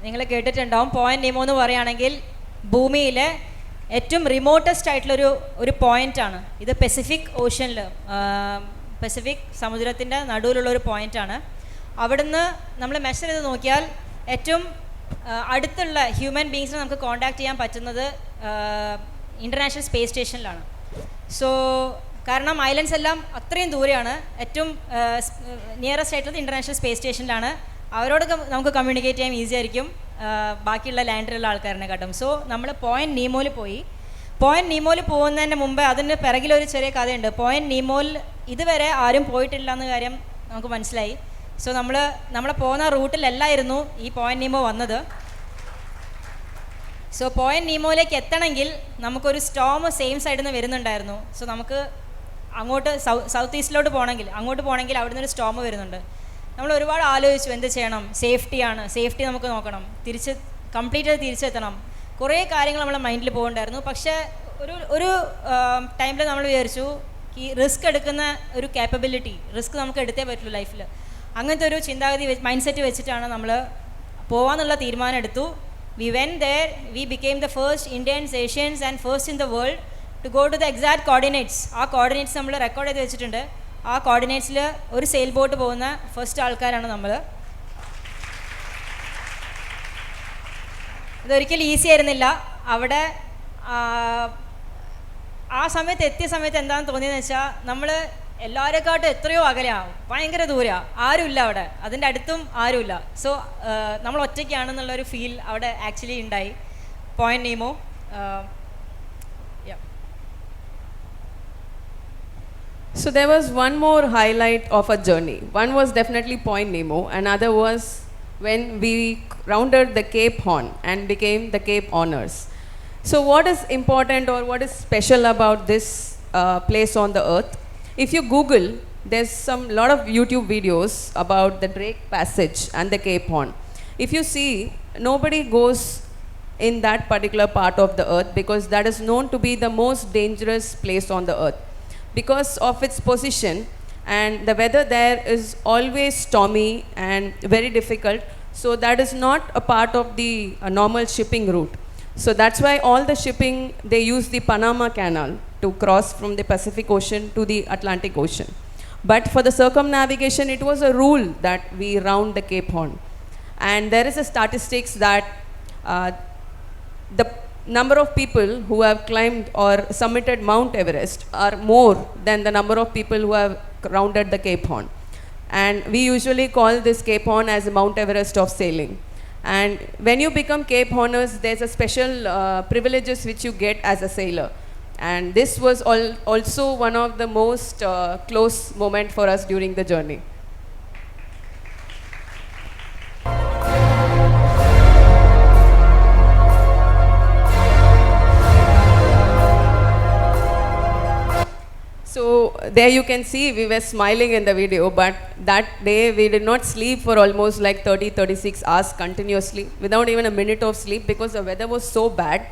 നിങ്ങൾ കേട്ടിട്ടുണ്ടാവും. Point നീമോ എന്ന് പറയുകയാണെങ്കിൽ ഭൂമിയിലെ ഏറ്റവും റിമോട്ടസ്റ്റ് ആയിട്ടുള്ളൊരു പോയിൻ്റാണ്. ഇത് Pacific ഓഷ്യനിൽ, Pacific സമുദ്രത്തിൻ്റെ നടുവിലുള്ളൊരു പോയിൻ്റാണ്. അവിടുന്ന് നമ്മൾ മെഷർ ചെയ്ത് നോക്കിയാൽ ഏറ്റവും അടുത്തുള്ള ഹ്യൂമൻ ബീങ്സിനെ നമുക്ക് കോൺടാക്ട് ചെയ്യാൻ പറ്റുന്നത് ഇൻ്റർനാഷണൽ സ്പേസ് സ്റ്റേഷനിലാണ്. സോ കാരണം ഐലൻഡ്സ് എല്ലാം അത്രയും ദൂരെയാണ്. ഏറ്റവും നിയറസ്റ്റ് ആയിട്ടുള്ളത് ഇൻ്റർനാഷണൽ സ്പേസ് സ്റ്റേഷനിലാണ്. അവരോട് നമുക്ക് കമ്മ്യൂണിക്കേറ്റ് ചെയ്യാൻ ഈസി ആയിരിക്കും ബാക്കിയുള്ള ലാൻഡിലുള്ള ആൾക്കാരിനെക്കാട്ടും. സോ നമ്മൾ പോയിന്റ് നീമോയിൽ പോയി. പോയിന്റ് നീമോയിൽ പോകുന്നതിന് മുമ്പ് അതിന് പിറകിലൊരു ചെറിയ കഥയുണ്ട്. പോയിന്റ് നീമോയിൽ ഇതുവരെ ആരും പോയിട്ടില്ല എന്ന കാര്യം നമുക്ക് മനസ്സിലായി. സോ നമ്മൾ പോകുന്ന റൂട്ടിലല്ലായിരുന്നു ഈ പോയിന്റ് നീമോ വന്നത്. സോ പോയിന്റ് നീമോയിലേക്ക് എത്തണമെങ്കിൽ നമുക്കൊരു സ്റ്റോം സെയിം സൈഡിൽ നിന്ന് വരുന്നുണ്ടായിരുന്നു. സോ നമുക്ക് അങ്ങോട്ട് സൗത്ത് ഈസ്റ്റിലോട്ട് അങ്ങോട്ട് പോകണമെങ്കിൽ അവിടെ നിന്നൊരു സ്റ്റോം വരുന്നുണ്ട്. നമ്മൾ ഒരുപാട് ആലോചിച്ചു എന്ത് ചെയ്യണം. സേഫ്റ്റി നമുക്ക് നോക്കണം, കംപ്ലീറ്റ് തിരിച്ചെത്തണം. കുറേ കാര്യങ്ങൾ നമ്മളെ മൈൻഡിൽ പോകുന്നുണ്ടായിരുന്നു. പക്ഷേ ഒരു ടൈമിൽ നമ്മൾ വിചാരിച്ചു ഈ റിസ്ക് എടുക്കുന്ന ഒരു ക്യാപ്പബിലിറ്റി, റിസ്ക് നമുക്ക് എടുത്തേ പറ്റുള്ളൂ ലൈഫിൽ. അങ്ങനത്തെ ഒരു ചിന്താഗതി മൈൻഡ് സെറ്റ് വെച്ചിട്ടാണ് നമ്മൾ പോകാമെന്നുള്ള തീരുമാനം എടുത്തു. We went there, we became the first Indians, Asians and first in the world to go to the exact coordinates. ആ കോർഡിനേറ്റ്സ് നമ്മൾ റെക്കോർഡ് ചെയ്ത് വെച്ചിട്ടുണ്ട്. ആ കോർഡിനേറ്റ്സിൽ ഒരു സെയിൽ ബോട്ട് പോകുന്ന ഫസ്റ്റ് ആൾക്കാരാണ് നമ്മൾ. ഇതൊരിക്കലും ഈസി ആയിരുന്നില്ല. അവിടെ ആ സമയത്ത് എത്തിയ സമയത്ത് എന്താണെന്ന് തോന്നിയെന്ന് വെച്ചാൽ നമ്മൾ എല്ലാവരെക്കാട്ടും എത്രയോ അകലെയാണ്, ഭയങ്കര ദൂരമാണ്, ആരുമില്ല അവിടെ, അതിൻ്റെ അടുത്തും ആരുമില്ല. സോ നമ്മൾ ഒറ്റയ്ക്കാണെന്നുള്ളൊരു ഫീൽ അവിടെ ആക്ച്വലി ഉണ്ടായി. Point നീമോ. So there was one more highlight of a journey. One was definitely Point Nemo, another was when we rounded the Cape Horn and became the Cape Honors. So what is important or what is special about this place on the earth? If you Google, there's some lot of YouTube videos about the Drake Passage and the Cape Horn. If you see, nobody goes in that particular part of the earth because that is known to be the most dangerous place on the earth. Because of its position, and the weather there is always stormy and very difficult, so that is not a part of the normal shipping route. So that's why all the shipping, they use the Panama Canal to cross from the Pacific Ocean to the Atlantic Ocean. But for the circumnavigation, it was a rule that we round the Cape Horn. And there is a statistics that the number of people who have climbed or summited Mount Everest are more than the number of people who have rounded the Cape Horn. And we usually call this Cape Horn as the Mount Everest of sailing. And when you become Cape Horners, there's a special privileges which you get as a sailor. And this was also one of the most close moment for us during the journey. So there you can see we were smiling in the video, but that day we did not sleep for almost like 30-36 hours continuously without even a minute of sleep because the weather was so bad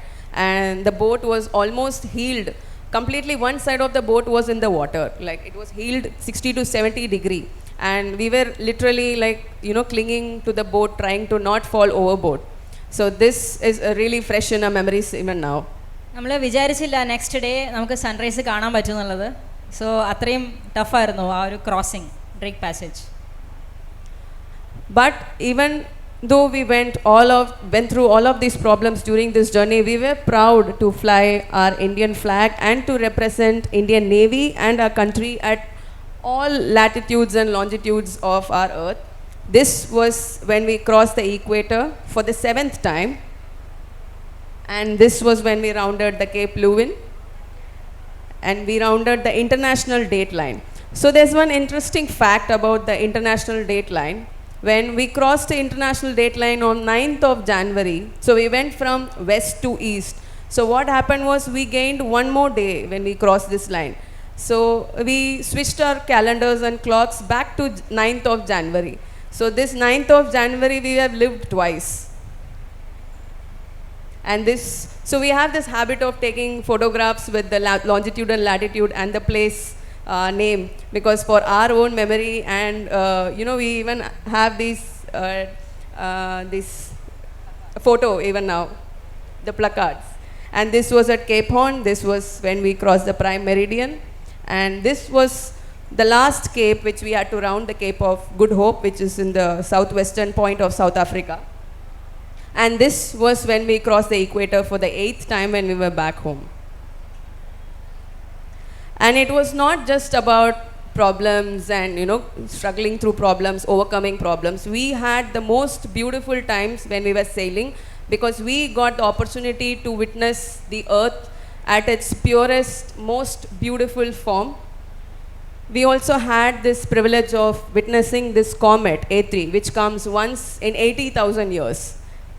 and the boat was almost heeled. Completely one side of the boat was in the water, like it was heeled 60 to 70 degree, and we were literally like, you know, clinging to the boat trying to not fall overboard. So this is really fresh in our memories even now. നമ്മൾ വിചാരിച്ചില്ല next day നമുക്ക് sunrise കാണാൻ പറ്റുമെന്നുള്ളത്. So അത്രയും ടഫായിരുന്നു ആ ഒരു crossing, Drake passage. But even though we went through all of these problems during this journey, we were proud to fly our Indian flag and to represent Indian Navy and our country at all latitudes and longitudes of our earth. This was when we crossed the equator for the 7th time, and this was when we rounded the Cape Leuven and we rounded the international date line. So there's one interesting fact about the international date line. When we crossed the international date line on 9th of January, so we went from west to east. So what happened was we gained one more day when we crossed this line. So we switched our calendars and clocks back to 9th of January. So this 9th of January we have lived twice. And so we have this habit of taking photographs with the longitude and latitude and the place name, because for our own memory, and you know, we even have this photo even now, the placards. And this was at Cape Horn. This was when we crossed the prime meridian, and this was the last cape which we had to round, the Cape of Good Hope, which is in the southwestern point of South Africa. And this was when we crossed the equator for the 8th time when we were back home. And it was not just about problems and, you know, struggling through problems, overcoming problems. We had the most beautiful times when we were sailing because we got the opportunity to witness the earth at its purest, most beautiful form. We also had this privilege of witnessing this comet A3, which comes once in 80,000 years.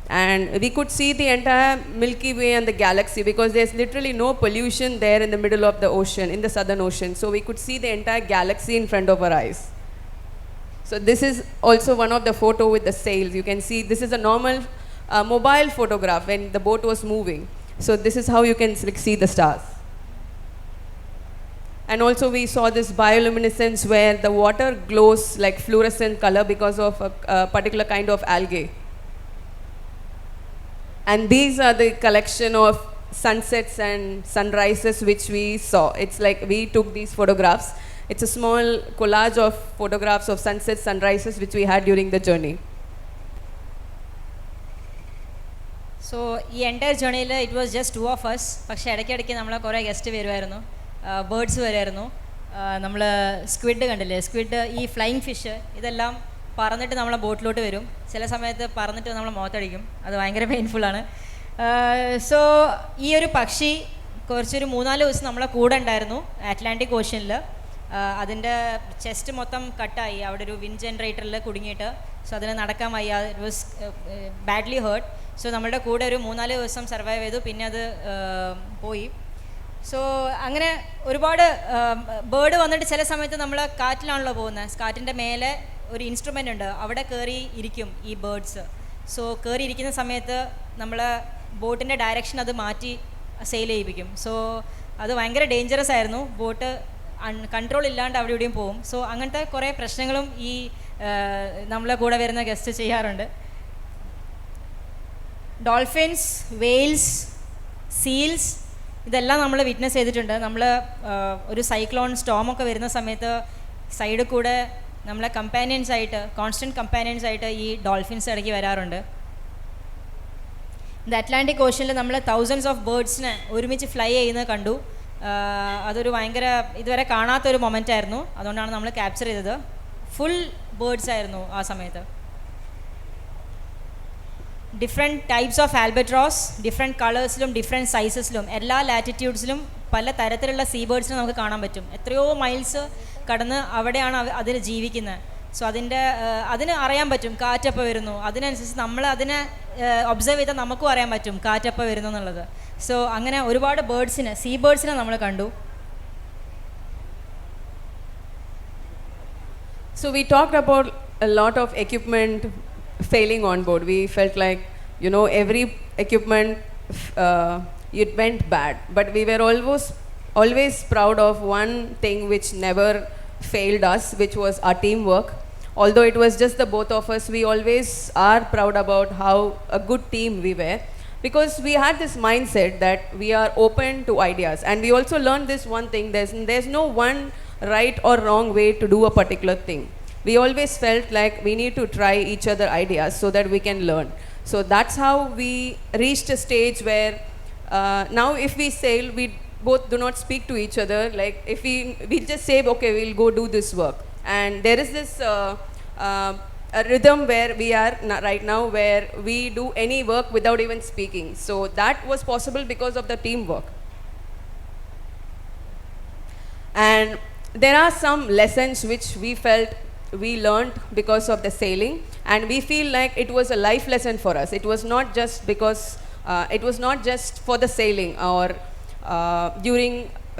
And we could see the entire Milky Way and the galaxy because there's literally no pollution there in the middle of the ocean, in the southern ocean. So we could see the entire galaxy in front of our eyes. So this is also one of the photo with the sails. You can see this is a normal mobile photograph when the boat was moving. So this is how you can see the stars. And also we saw this bioluminescence where the water glows like fluorescent color because of a particular kind of algae. And these are the collection of sunsets and sunrises which we saw. It's like we took these photographs. It's a small collage of photographs of sunsets, sunrises which we had during the journey. So ഈ entire ജേണിയിൽ it was just 2 of us. പക്ഷേ ഇടയ്ക്കിടയ്ക്ക് നമ്മളെ കുറേ guest വരുമായിരുന്നു, birds വരുമായിരുന്നു. നമ്മൾ squid കണ്ടില്ലേ, സ്ക്വിഡ്, ഈ ഫ്ലൈയിങ് ഫിഷ്, ഇതെല്ലാം പറന്നിട്ട് നമ്മളെ ബോട്ടിലോട്ട് വരും. ചില സമയത്ത് പറന്നിട്ട് നമ്മളെ മുഖത്തടിക്കും, അത് ഭയങ്കര പെയിൻഫുള്ളാണ്. സോ ഈ ഒരു പക്ഷി കുറച്ചൊരു 3-4 ദിവസം നമ്മളെ കൂടെ ഉണ്ടായിരുന്നു അറ്റ്ലാന്റിക് ഓഷ്യനിൽ. അതിൻ്റെ ചെസ്റ്റ് മൊത്തം കട്ടായി, അവിടെ ഒരു വിൻഡ് ജനറേറ്ററിൽ കുടുങ്ങിയിട്ട്. സോ അതിന് നടക്കാൻ വയ്യ, it was badly hurt. So നമ്മളുടെ കൂടെ ഒരു 3-4 ദിവസം സർവൈവ് ചെയ്തു, പിന്നെ അത് പോയി. സോ അങ്ങനെ ഒരുപാട് ബേർഡ് വന്നിട്ട് ചില സമയത്ത് നമ്മൾ കാറ്റിലാണല്ലോ പോകുന്നത്, കാറ്റിൻ്റെ മേലെ ഒരു ഇൻസ്ട്രുമെൻ്റ് ഉണ്ട്, അവിടെ കയറി ഇരിക്കും ഈ ബേർഡ്സ്. സോ കയറി ഇരിക്കുന്ന സമയത്ത് നമ്മൾ ബോട്ടിൻ്റെ ഡയറക്ഷൻ അത് മാറ്റി സെയിൽ ചെയ്യിപ്പിക്കും. സോ അത് ഭയങ്കര ഡേഞ്ചറസ് ആയിരുന്നു. ബോട്ട് കൺട്രോൾ ഇല്ലാണ്ട് അവിടെ ഇവിടെയും പോകും. സോ അങ്ങനത്തെ കുറേ പ്രശ്നങ്ങളും ഈ നമ്മളെ കൂടെ വരുന്ന ഗസ്റ്റ് ചെയ്യാറുണ്ട്. ഡോൾഫിൻസ്, വെയിൽസ്, സീൽസ്, ഇതെല്ലാം നമ്മൾ വിറ്റ്നസ് ചെയ്തിട്ടുണ്ട്. നമ്മൾ ഒരു സൈക്ലോൺ സ്റ്റോമൊക്കെ വരുന്ന സമയത്ത് സൈഡിൽ കൂടെ നമ്മളെ കമ്പാനിയൻസായിട്ട്, കോൺസ്റ്റൻറ്റ് കമ്പാനിയൻസായിട്ട് ഈ ഡോൾഫിൻസ് ഇടയ്ക്ക് വരാറുണ്ട്. ഇത് അറ്റ്ലാന്റിക് ഓഷ്യനിൽ നമ്മൾ തൗസൻഡ്സ് ഓഫ് ബേർഡ്സിനെ ഒരുമിച്ച് ഫ്ലൈ ചെയ്യുന്നത് കണ്ടു. അതൊരു ഭയങ്കര ഇതുവരെ കാണാത്തൊരു മൊമെൻ്റ് ആയിരുന്നു. അതുകൊണ്ടാണ് നമ്മൾ ക്യാപ്ചർ ചെയ്തത്. ഫുൾ ബേർഡ്സ് ആയിരുന്നു ആ സമയത്ത്. Different types of albatross, different കളേഴ്സിലും ഡിഫറെൻറ്റ് സൈസസിലും എല്ലാ ലാറ്റിറ്റ്യൂഡ്സിലും പല തരത്തിലുള്ള സീ ബേർഡ്സിനെ നമുക്ക് കാണാൻ പറ്റും. എത്രയോ മൈൽസ് കടന്ന് അവിടെയാണ് അതിൽ ജീവിക്കുന്നത്. സോ അതിന് അറിയാൻ പറ്റും കാറ്റപ്പോൾ വരുന്നു. അതിനനുസരിച്ച് നമ്മൾ അതിനെ ഒബ്സർവ് ചെയ്താൽ നമുക്കും അറിയാൻ പറ്റും കാറ്റപ്പോൾ വരുന്നു എന്നുള്ളത്. സോ അങ്ങനെ ഒരുപാട് ബേർഡ്സിനെ, സീ ബേർഡ്സിനെ നമ്മൾ കണ്ടു. So we talked about a lot of equipment failing on board. We felt like, you know, every equipment it went bad, but we were always proud of one thing which never failed us, which was our teamwork. Although it was just the both of us, we always are proud about how a good team we were, because we had this mindset that we are open to ideas. And we also learned this one thing: there's no one right or wrong way to do a particular thing. We always felt like we need to try each other ideas so that we can learn. So that's how we reached a stage where now if we sail, we both do not speak to each other. Like if we just say, okay, we'll go do this work. And there is this a rhythm where we are right now, where we do any work without even speaking. So that was possible because of the teamwork. And there are some lessons which we felt we learned because of the sailing, and we feel like it was a life lesson for us. It was not just because it was not just for the sailing or during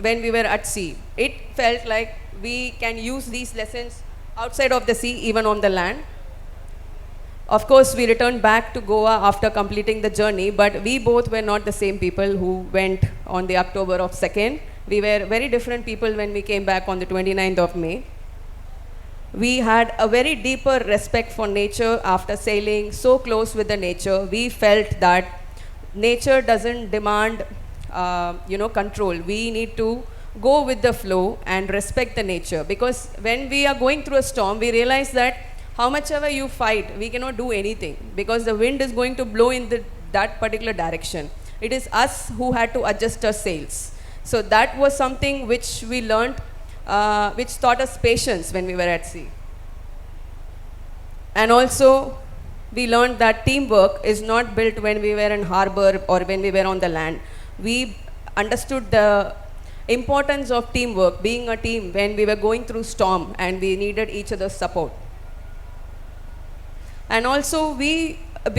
when we were at sea. It felt like we can use these lessons outside of the sea, even on the land. Of course, we returned back to Goa after completing the journey, but we both were not the same people who went on the October of 2nd. We were very different people when we came back on the 29th of May. We had a very deeper respect for nature after sailing so close with the nature. We felt that nature doesn't demand, control. We need to go with the flow and respect the nature, because when we are going through a storm, we realize that how much ever you fight, we cannot do anything, because the wind is going to blow in that particular direction. It is us who had to adjust our sails. So that was something which we learned, which taught us patience when we were at sea. And also we learned that teamwork is not built when we were in harbor or when we were on the land. We understood the importance of teamwork, being a team when we were going through storm and we needed each other's support. And also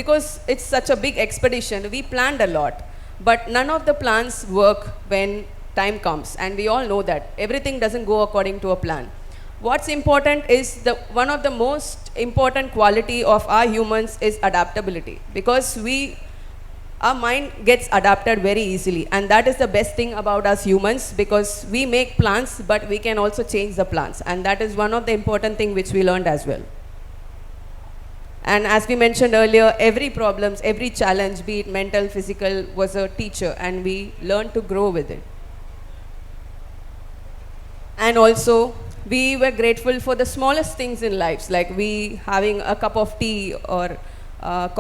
because it's such a big expedition, we planned a lot, but none of the plans work when time comes, and we all know that everything doesn't go according to a plan. What's important is one of the most important quality of our humans is adaptability, because our mind gets adapted very easily, and that is the best thing about us humans, because we make plans but we can also change the plans, and that is one of the important thing which we learned as well. And as we mentioned earlier, every problems, every challenge, be it mental, physical, was a teacher, and we learned to grow with it. And also, we were grateful for the smallest things in lives, like we having a cup of tea or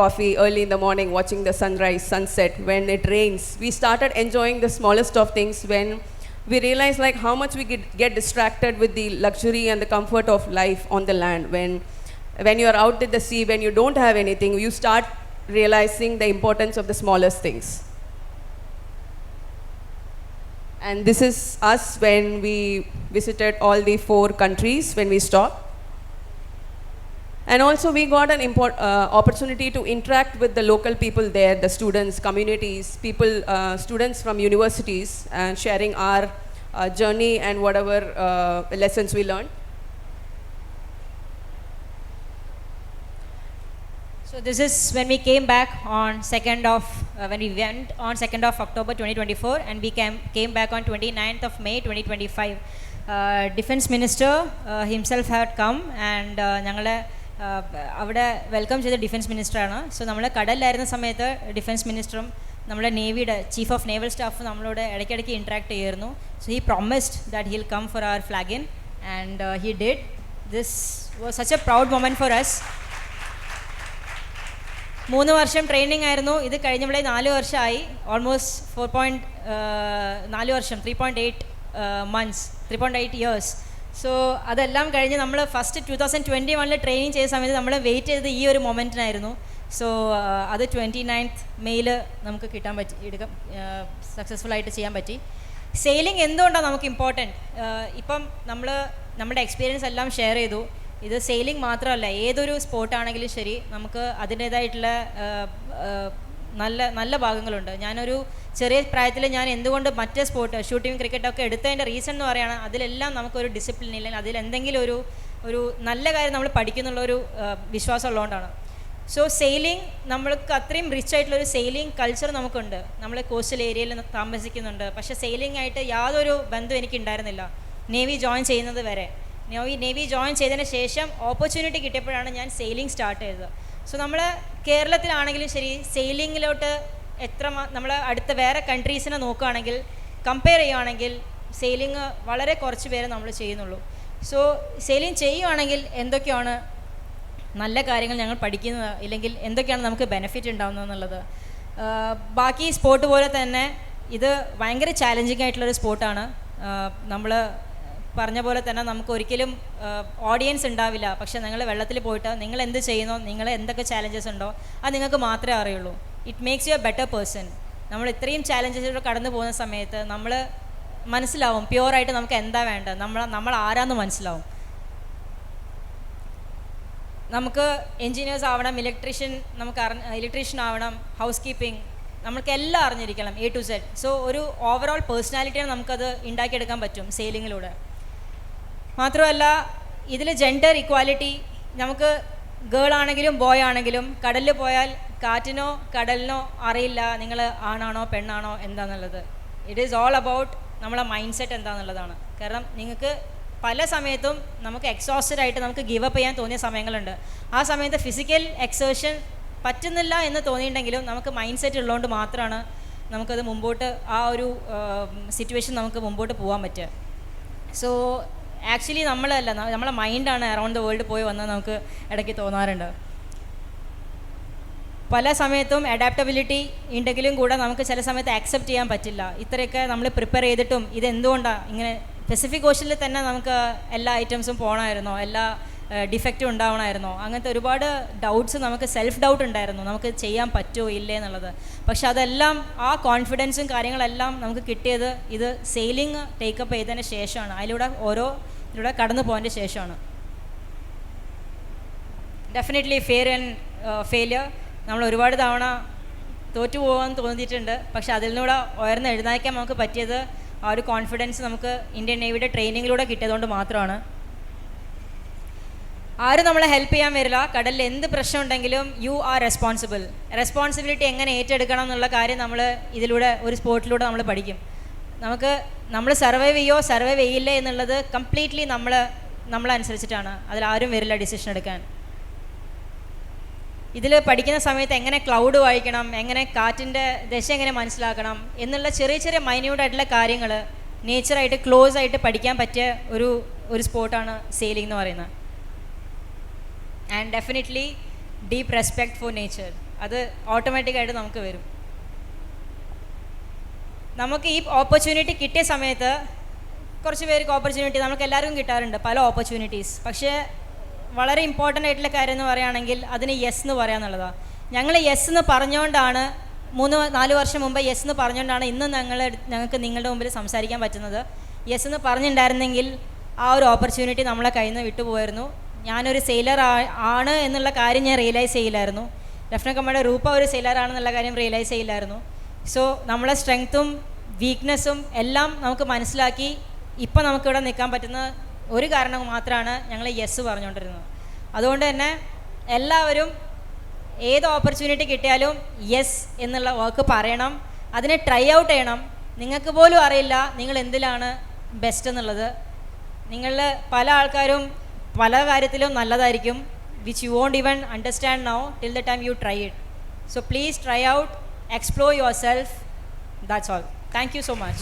coffee early in the morning, watching the sunrise, sunset, when it rains. We started enjoying the smallest of things when we realized like how much we get distracted with the luxury and the comfort of life on the land. When you are out at the sea, when you don't have anything, you start realizing the importance of the smallest things. And this is us when we visited all the 4 countries when we stopped. And also we got an opportunity to interact with the local people there, the students, communities, people, students from universities, and sharing our journey and whatever lessons we learned. So this is when we came back on when we went on 2nd of October 2024, and we came back on 29th of May 2025. Defense Minister himself had come, and ഞങ്ങളെ അവിടെ welcome ചെയ്ത defence മിനിസ്റ്ററാണ്. So നമ്മൾ കടലിലായിരുന്ന സമയത്ത് defence മിനിസ്റ്ററും നമ്മുടെ നേവിയുടെ chief of naval staff നമ്മളോട് ഇടയ്ക്കിടയ്ക്ക് ഇൻട്രാക്ട് ചെയ്യായിരുന്നു. So he promised that he'll come for our flag in, and he did. This was such a proud moment for us. 3 വർഷം ട്രെയിനിങ് ആയിരുന്നു. ഇത് കഴിഞ്ഞവിടെ 4 വർഷമായി, ഓൾമോസ്റ്റ് 4 വർഷം, 3.8 months, 3.8 years. സോ അതെല്ലാം കഴിഞ്ഞ് നമ്മൾ ഫസ്റ്റ് 2021 ട്രെയിനിങ് ചെയ്ത സമയത്ത് നമ്മൾ വെയിറ്റ് ചെയ്തത് ഈ ഒരു മൊമെൻറ്റിനായിരുന്നു. സോ അത് 29th മെയ്യിൽ നമുക്ക് എടുക്കാം, സക്സസ്ഫുള്ളായിട്ട് ചെയ്യാൻ പറ്റി. സെയിലിംഗ് എന്തുകൊണ്ടാണ് നമുക്ക് ഇമ്പോർട്ടൻറ്റ്? ഇപ്പം നമ്മൾ നമ്മുടെ എക്സ്പീരിയൻസ് എല്ലാം ഷെയർ ചെയ്തു. ഇത് സെയിലിംഗ് മാത്രമല്ല, ഏതൊരു സ്പോർട്ടാണെങ്കിലും ശരി, നമുക്ക് അതിൻ്റേതായിട്ടുള്ള നല്ല ഭാഗങ്ങളുണ്ട്. ഞാനൊരു ചെറിയ പ്രായത്തിൽ ഞാൻ എന്തുകൊണ്ട് മറ്റേ സ്പോർട്ട് ഷൂട്ടിങ് ക്രിക്കറ്റൊക്കെ എടുത്തതിൻ്റെ റീസൺ എന്ന് പറയുകയാണ്, അതിലെല്ലാം നമുക്കൊരു ഡിസിപ്ലിൻ ഇല്ലെങ്കിൽ അതിലെന്തെങ്കിലും ഒരു നല്ല കാര്യം നമ്മൾ പഠിക്കുന്നുള്ളൊരു വിശ്വാസം ഉള്ളതുകൊണ്ടാണ്. സോ സെയിലിംഗ്, നമ്മൾക്ക് അത്രയും റിച്ച് ആയിട്ടുള്ളൊരു സെയിലിംഗ് കൾച്ചർ നമുക്കുണ്ട്. നമ്മൾ കോസ്റ്റൽ ഏരിയയിൽ താമസിക്കുന്നുണ്ട്, പക്ഷേ സെയിലിംഗ് ആയിട്ട് യാതൊരു ബന്ധവും എനിക്കുണ്ടായിരുന്നില്ല നേവി ജോയിൻ ചെയ്യുന്നത് വരെ. നേവി ജോയിൻ ചെയ്തതിന് ശേഷം ഓപ്പർച്യൂണിറ്റി കിട്ടിയപ്പോഴാണ് ഞാൻ സെയിലിംഗ് സ്റ്റാർട്ട് ചെയ്തത്. സോ നമ്മൾ കേരളത്തിലാണെങ്കിലും ശരി, സെയിലിങ്ങിലോട്ട് നമ്മൾ അടുത്ത വേറെ കൺട്രീസിനെ നോക്കുകയാണെങ്കിൽ, കമ്പയർ ചെയ്യുകയാണെങ്കിൽ സെയിലിംഗ് വളരെ കുറച്ച് പേര് നമ്മൾ ചെയ്യുന്നുള്ളൂ. സോ സെയിലിംഗ് ചെയ്യുകയാണെങ്കിൽ എന്തൊക്കെയാണ് നല്ല കാര്യങ്ങൾ ഞങ്ങൾ പഠിക്കുന്നത്, ഇല്ലെങ്കിൽ എന്തൊക്കെയാണ് നമുക്ക് ബെനിഫിറ്റ് ഉണ്ടാകുന്നത് എന്നുള്ളത്. ബാക്കി സ്പോർട്ട് പോലെ തന്നെ ഇത് ഭയങ്കര ചാലഞ്ചിങ് ആയിട്ടുള്ളൊരു സ്പോർട്ടാണ്. നമ്മൾ പറഞ്ഞ പോലെ തന്നെ നമുക്ക് ഒരിക്കലും ഓഡിയൻസ് ഉണ്ടാവില്ല, പക്ഷേ നിങ്ങൾ വെള്ളത്തിൽ പോയിട്ട് നിങ്ങൾ എന്ത് ചെയ്യുന്നോ, നിങ്ങൾ എന്തൊക്കെ ചാലഞ്ചസ് ഉണ്ടോ അത് നിങ്ങൾക്ക് മാത്രമേ അറിയുള്ളൂ. It makes you A better person. നമ്മൾ ഇത്രയും ചാലഞ്ചസിലൂടെ കടന്നു പോകുന്ന സമയത്ത് നമ്മൾ മനസ്സിലാവും പ്യുവറായിട്ട് നമുക്ക് എന്താ വേണ്ടത്, നമ്മൾ ആരാന്ന് മനസ്സിലാവും. നമുക്ക് എൻജിനീയേഴ്സ് ആവണം, ഇലക്ട്രീഷ്യൻ ആവണം, ഹൗസ് കീപ്പിംഗ്, നമുക്കെല്ലാം അറിഞ്ഞിരിക്കണം A to Z. സോ ഒരു ഓവറോൾ പേഴ്സണാലിറ്റിയാണ് നമുക്കത് ഉണ്ടാക്കിയെടുക്കാൻ പറ്റും സെയിലിങ്ങിലൂടെ. മാത്രമല്ല ഇതിൽ ജെൻഡർ ഇക്വാലിറ്റി, നമുക്ക് ഗേൾ ആണെങ്കിലും ബോയ് ആണെങ്കിലും കടലിൽ പോയാൽ കാറ്റിനോ കടലിനോ അറിയില്ല നിങ്ങൾ ആണാണോ പെണ്ണാണോ എന്താണെന്നുള്ളത്. ഇറ്റ് ഈസ് ഓൾ അബൌട്ട് നമ്മളെ മൈൻഡ് സെറ്റ് എന്താണെന്നുള്ളതാണ്. കാരണം നിങ്ങൾക്ക് പല സമയത്തും നമുക്ക് എക്സോസ്റ്റഡ് ആയിട്ട് നമുക്ക് ഗിവ് അപ്പ് ചെയ്യാൻ തോന്നിയ സമയങ്ങളുണ്ട്. ആ സമയത്ത് ഫിസിക്കൽ എക്സേർഷൻ പറ്റുന്നില്ല എന്ന് തോന്നിയിട്ടുണ്ടെങ്കിലും നമുക്ക് മൈൻഡ് സെറ്റ് ഉള്ളതുകൊണ്ട് മാത്രമാണ് നമുക്കത് മുമ്പോട്ട് ആ ഒരു സിറ്റുവേഷൻ നമുക്ക് മുമ്പോട്ട് പോകാൻ പറ്റുക. സോ ആക്ച്വലി നമ്മളെ മൈൻഡാണ് അറൗണ്ട് ദ വേൾഡ് പോയി വന്നാൽ നമുക്ക് ഇടയ്ക്ക് തോന്നാറുണ്ട്. പല സമയത്തും അഡാപ്റ്റബിലിറ്റി ഉണ്ടെങ്കിലും കൂടെ നമുക്ക് ചില സമയത്ത് ആക്സെപ്റ്റ് ചെയ്യാൻ പറ്റില്ല. ഇത്രയൊക്കെ നമ്മൾ പ്രിപ്പയർ ചെയ്തിട്ടും ഇതെന്തുകൊണ്ടാണ് ഇങ്ങനെ, പസഫിക് ഓഷനിൽ തന്നെ നമുക്ക് എല്ലാ ഐറ്റംസും പോകണമായിരുന്നോ, എല്ലാ ഡിഫക്റ്റും ഉണ്ടാവണമായിരുന്നോ, അങ്ങനത്തെ ഒരുപാട് ഡൗട്ട്സ്, നമുക്ക് സെൽഫ് ഡൗട്ട് ഉണ്ടായിരുന്നു നമുക്ക് ചെയ്യാൻ പറ്റുമോ ഇല്ലേ എന്നുള്ളത്. പക്ഷെ അതെല്ലാം ആ കോൺഫിഡൻസും കാര്യങ്ങളെല്ലാം നമുക്ക് കിട്ടിയത് ഇത് സെയിലിംഗ് ടേക്കപ്പ് ചെയ്തതിന് ശേഷമാണ്, ഇതിലൂടെ കടന്നു പോയതിൻ്റെ ശേഷമാണ്. ഡെഫിനറ്റ്ലി ഫെയർ ആൻഡ് ഫെയിലിയർ നമ്മൾ ഒരുപാട് തവണ തോറ്റു പോകാൻ തോന്നിയിട്ടുണ്ട്. പക്ഷെ അതിൽ നിന്നൂടെ ഉയർന്ന് എഴുന്നേക്കാൻ നമുക്ക് പറ്റിയത് ആ ഒരു കോൺഫിഡൻസ് നമുക്ക് ഇന്ത്യൻ നേവിയുടെ ട്രെയിനിങ്ങിലൂടെ കിട്ടിയതുകൊണ്ട് മാത്രമാണ്. ആരും നമ്മളെ ഹെൽപ്പ് ചെയ്യാൻ വരില്ല. കടലിൽ എന്ത് പ്രശ്നം ഉണ്ടെങ്കിലും യു ആർ റെസ്പോൺസിബിലിറ്റി എങ്ങനെ ഏറ്റെടുക്കണം എന്നുള്ള കാര്യം നമ്മൾ ഇതിലൂടെ ഒരു സ്പോർട്ടിലൂടെ നമ്മൾ പഠിക്കും. നമ്മൾ സർവൈവ് ചെയ്യില്ലേ എന്നുള്ളത് കംപ്ലീറ്റ്ലി നമ്മളനുസരിച്ചിട്ടാണ്. അതിലാരും വരില്ല ഡിസിഷൻ എടുക്കാൻ. ഇതിൽ പഠിക്കുന്ന സമയത്ത് എങ്ങനെ ക്ലൗഡ് വായിക്കണം, എങ്ങനെ കാറ്റിൻ്റെ ദശ എങ്ങനെ മനസ്സിലാക്കണം എന്നുള്ള ചെറിയ ചെറിയ മൈന്യൂട്ടായിട്ടുള്ള കാര്യങ്ങൾ നേച്ചറായിട്ട് ക്ലോസ് ആയിട്ട് പഠിക്കാൻ പറ്റിയ ഒരു സ്പോർട്ടാണ് സെയിലിംഗ് എന്ന് പറയുന്നത്. And definitely deep respect for nature, അത് ഓട്ടോമാറ്റിക്കായിട്ട് നമുക്ക് വരും. നമുക്ക് ഈ ഓപ്പർച്യൂണിറ്റി കിട്ടിയ സമയത്ത് കുറച്ച് പേർക്ക് ഓപ്പർച്യൂണിറ്റി നമുക്ക് എല്ലാവർക്കും കിട്ടാറുണ്ട്, പല ഓപ്പർച്യൂണിറ്റീസ്. പക്ഷേ വളരെ ഇമ്പോർട്ടൻ്റ് ആയിട്ടുള്ള കാര്യം എന്ന് പറയുകയാണെങ്കിൽ അതിന് യെസ് എന്ന് പറയാന്നുള്ളതാണ്. ഞങ്ങൾ യെസ് എന്ന് പറഞ്ഞുകൊണ്ടാണ് 3-4 വർഷം മുമ്പ് യെസ് എന്ന് പറഞ്ഞുകൊണ്ടാണ് ഇന്ന് ഞങ്ങൾക്ക് നിങ്ങളുടെ മുമ്പിൽ സംസാരിക്കാൻ പറ്റുന്നത്. യെസ് എന്ന് പറഞ്ഞിട്ടുണ്ടായിരുന്നെങ്കിൽ ആ ഒരു ഓപ്പർച്യൂണിറ്റി നമ്മളെ കയ്യിൽ നിന്ന് വിട്ടുപോയിരുന്നു. ഞാനൊരു സെയിലർ ആണ് എന്നുള്ള കാര്യം ഞാൻ റിയലൈസ് ചെയ്യില്ലായിരുന്നു. ലഫ്റ്റനന്റ് കമാൻഡർ രൂപ ഒരു സെയിലർ ആണെന്നുള്ള കാര്യം റിയലൈസ് ചെയ്യില്ലായിരുന്നു. സോ നമ്മളെ സ്ട്രെങ്ത്തും വീക്ക്നെസ്സും എല്ലാം നമുക്ക് മനസ്സിലാക്കി ഇപ്പം നമുക്കിവിടെ നിൽക്കാൻ പറ്റുന്ന ഒരു കാരണം മാത്രമാണ് ഞങ്ങൾ യെസ് പറഞ്ഞുകൊണ്ടിരുന്നത്. അതുകൊണ്ട് തന്നെ എല്ലാവരും ഏത് ഓപ്പർച്യൂണിറ്റി കിട്ടിയാലും യെസ് എന്നുള്ള വാക്ക് പറയണം, അതിനെ ട്രൈ ഔട്ട് ചെയ്യണം. നിങ്ങൾക്ക് പോലും അറിയില്ല നിങ്ങൾ എന്തിലാണ് ബെസ്റ്റ് എന്നുള്ളത്. നിങ്ങളിൽ പല ആൾക്കാരും പല കാര്യത്തിലും നല്ലതായിരിക്കും, which you won't even understand now till the time you try it. So please try out, explore yourself. That's all. Thank you so much.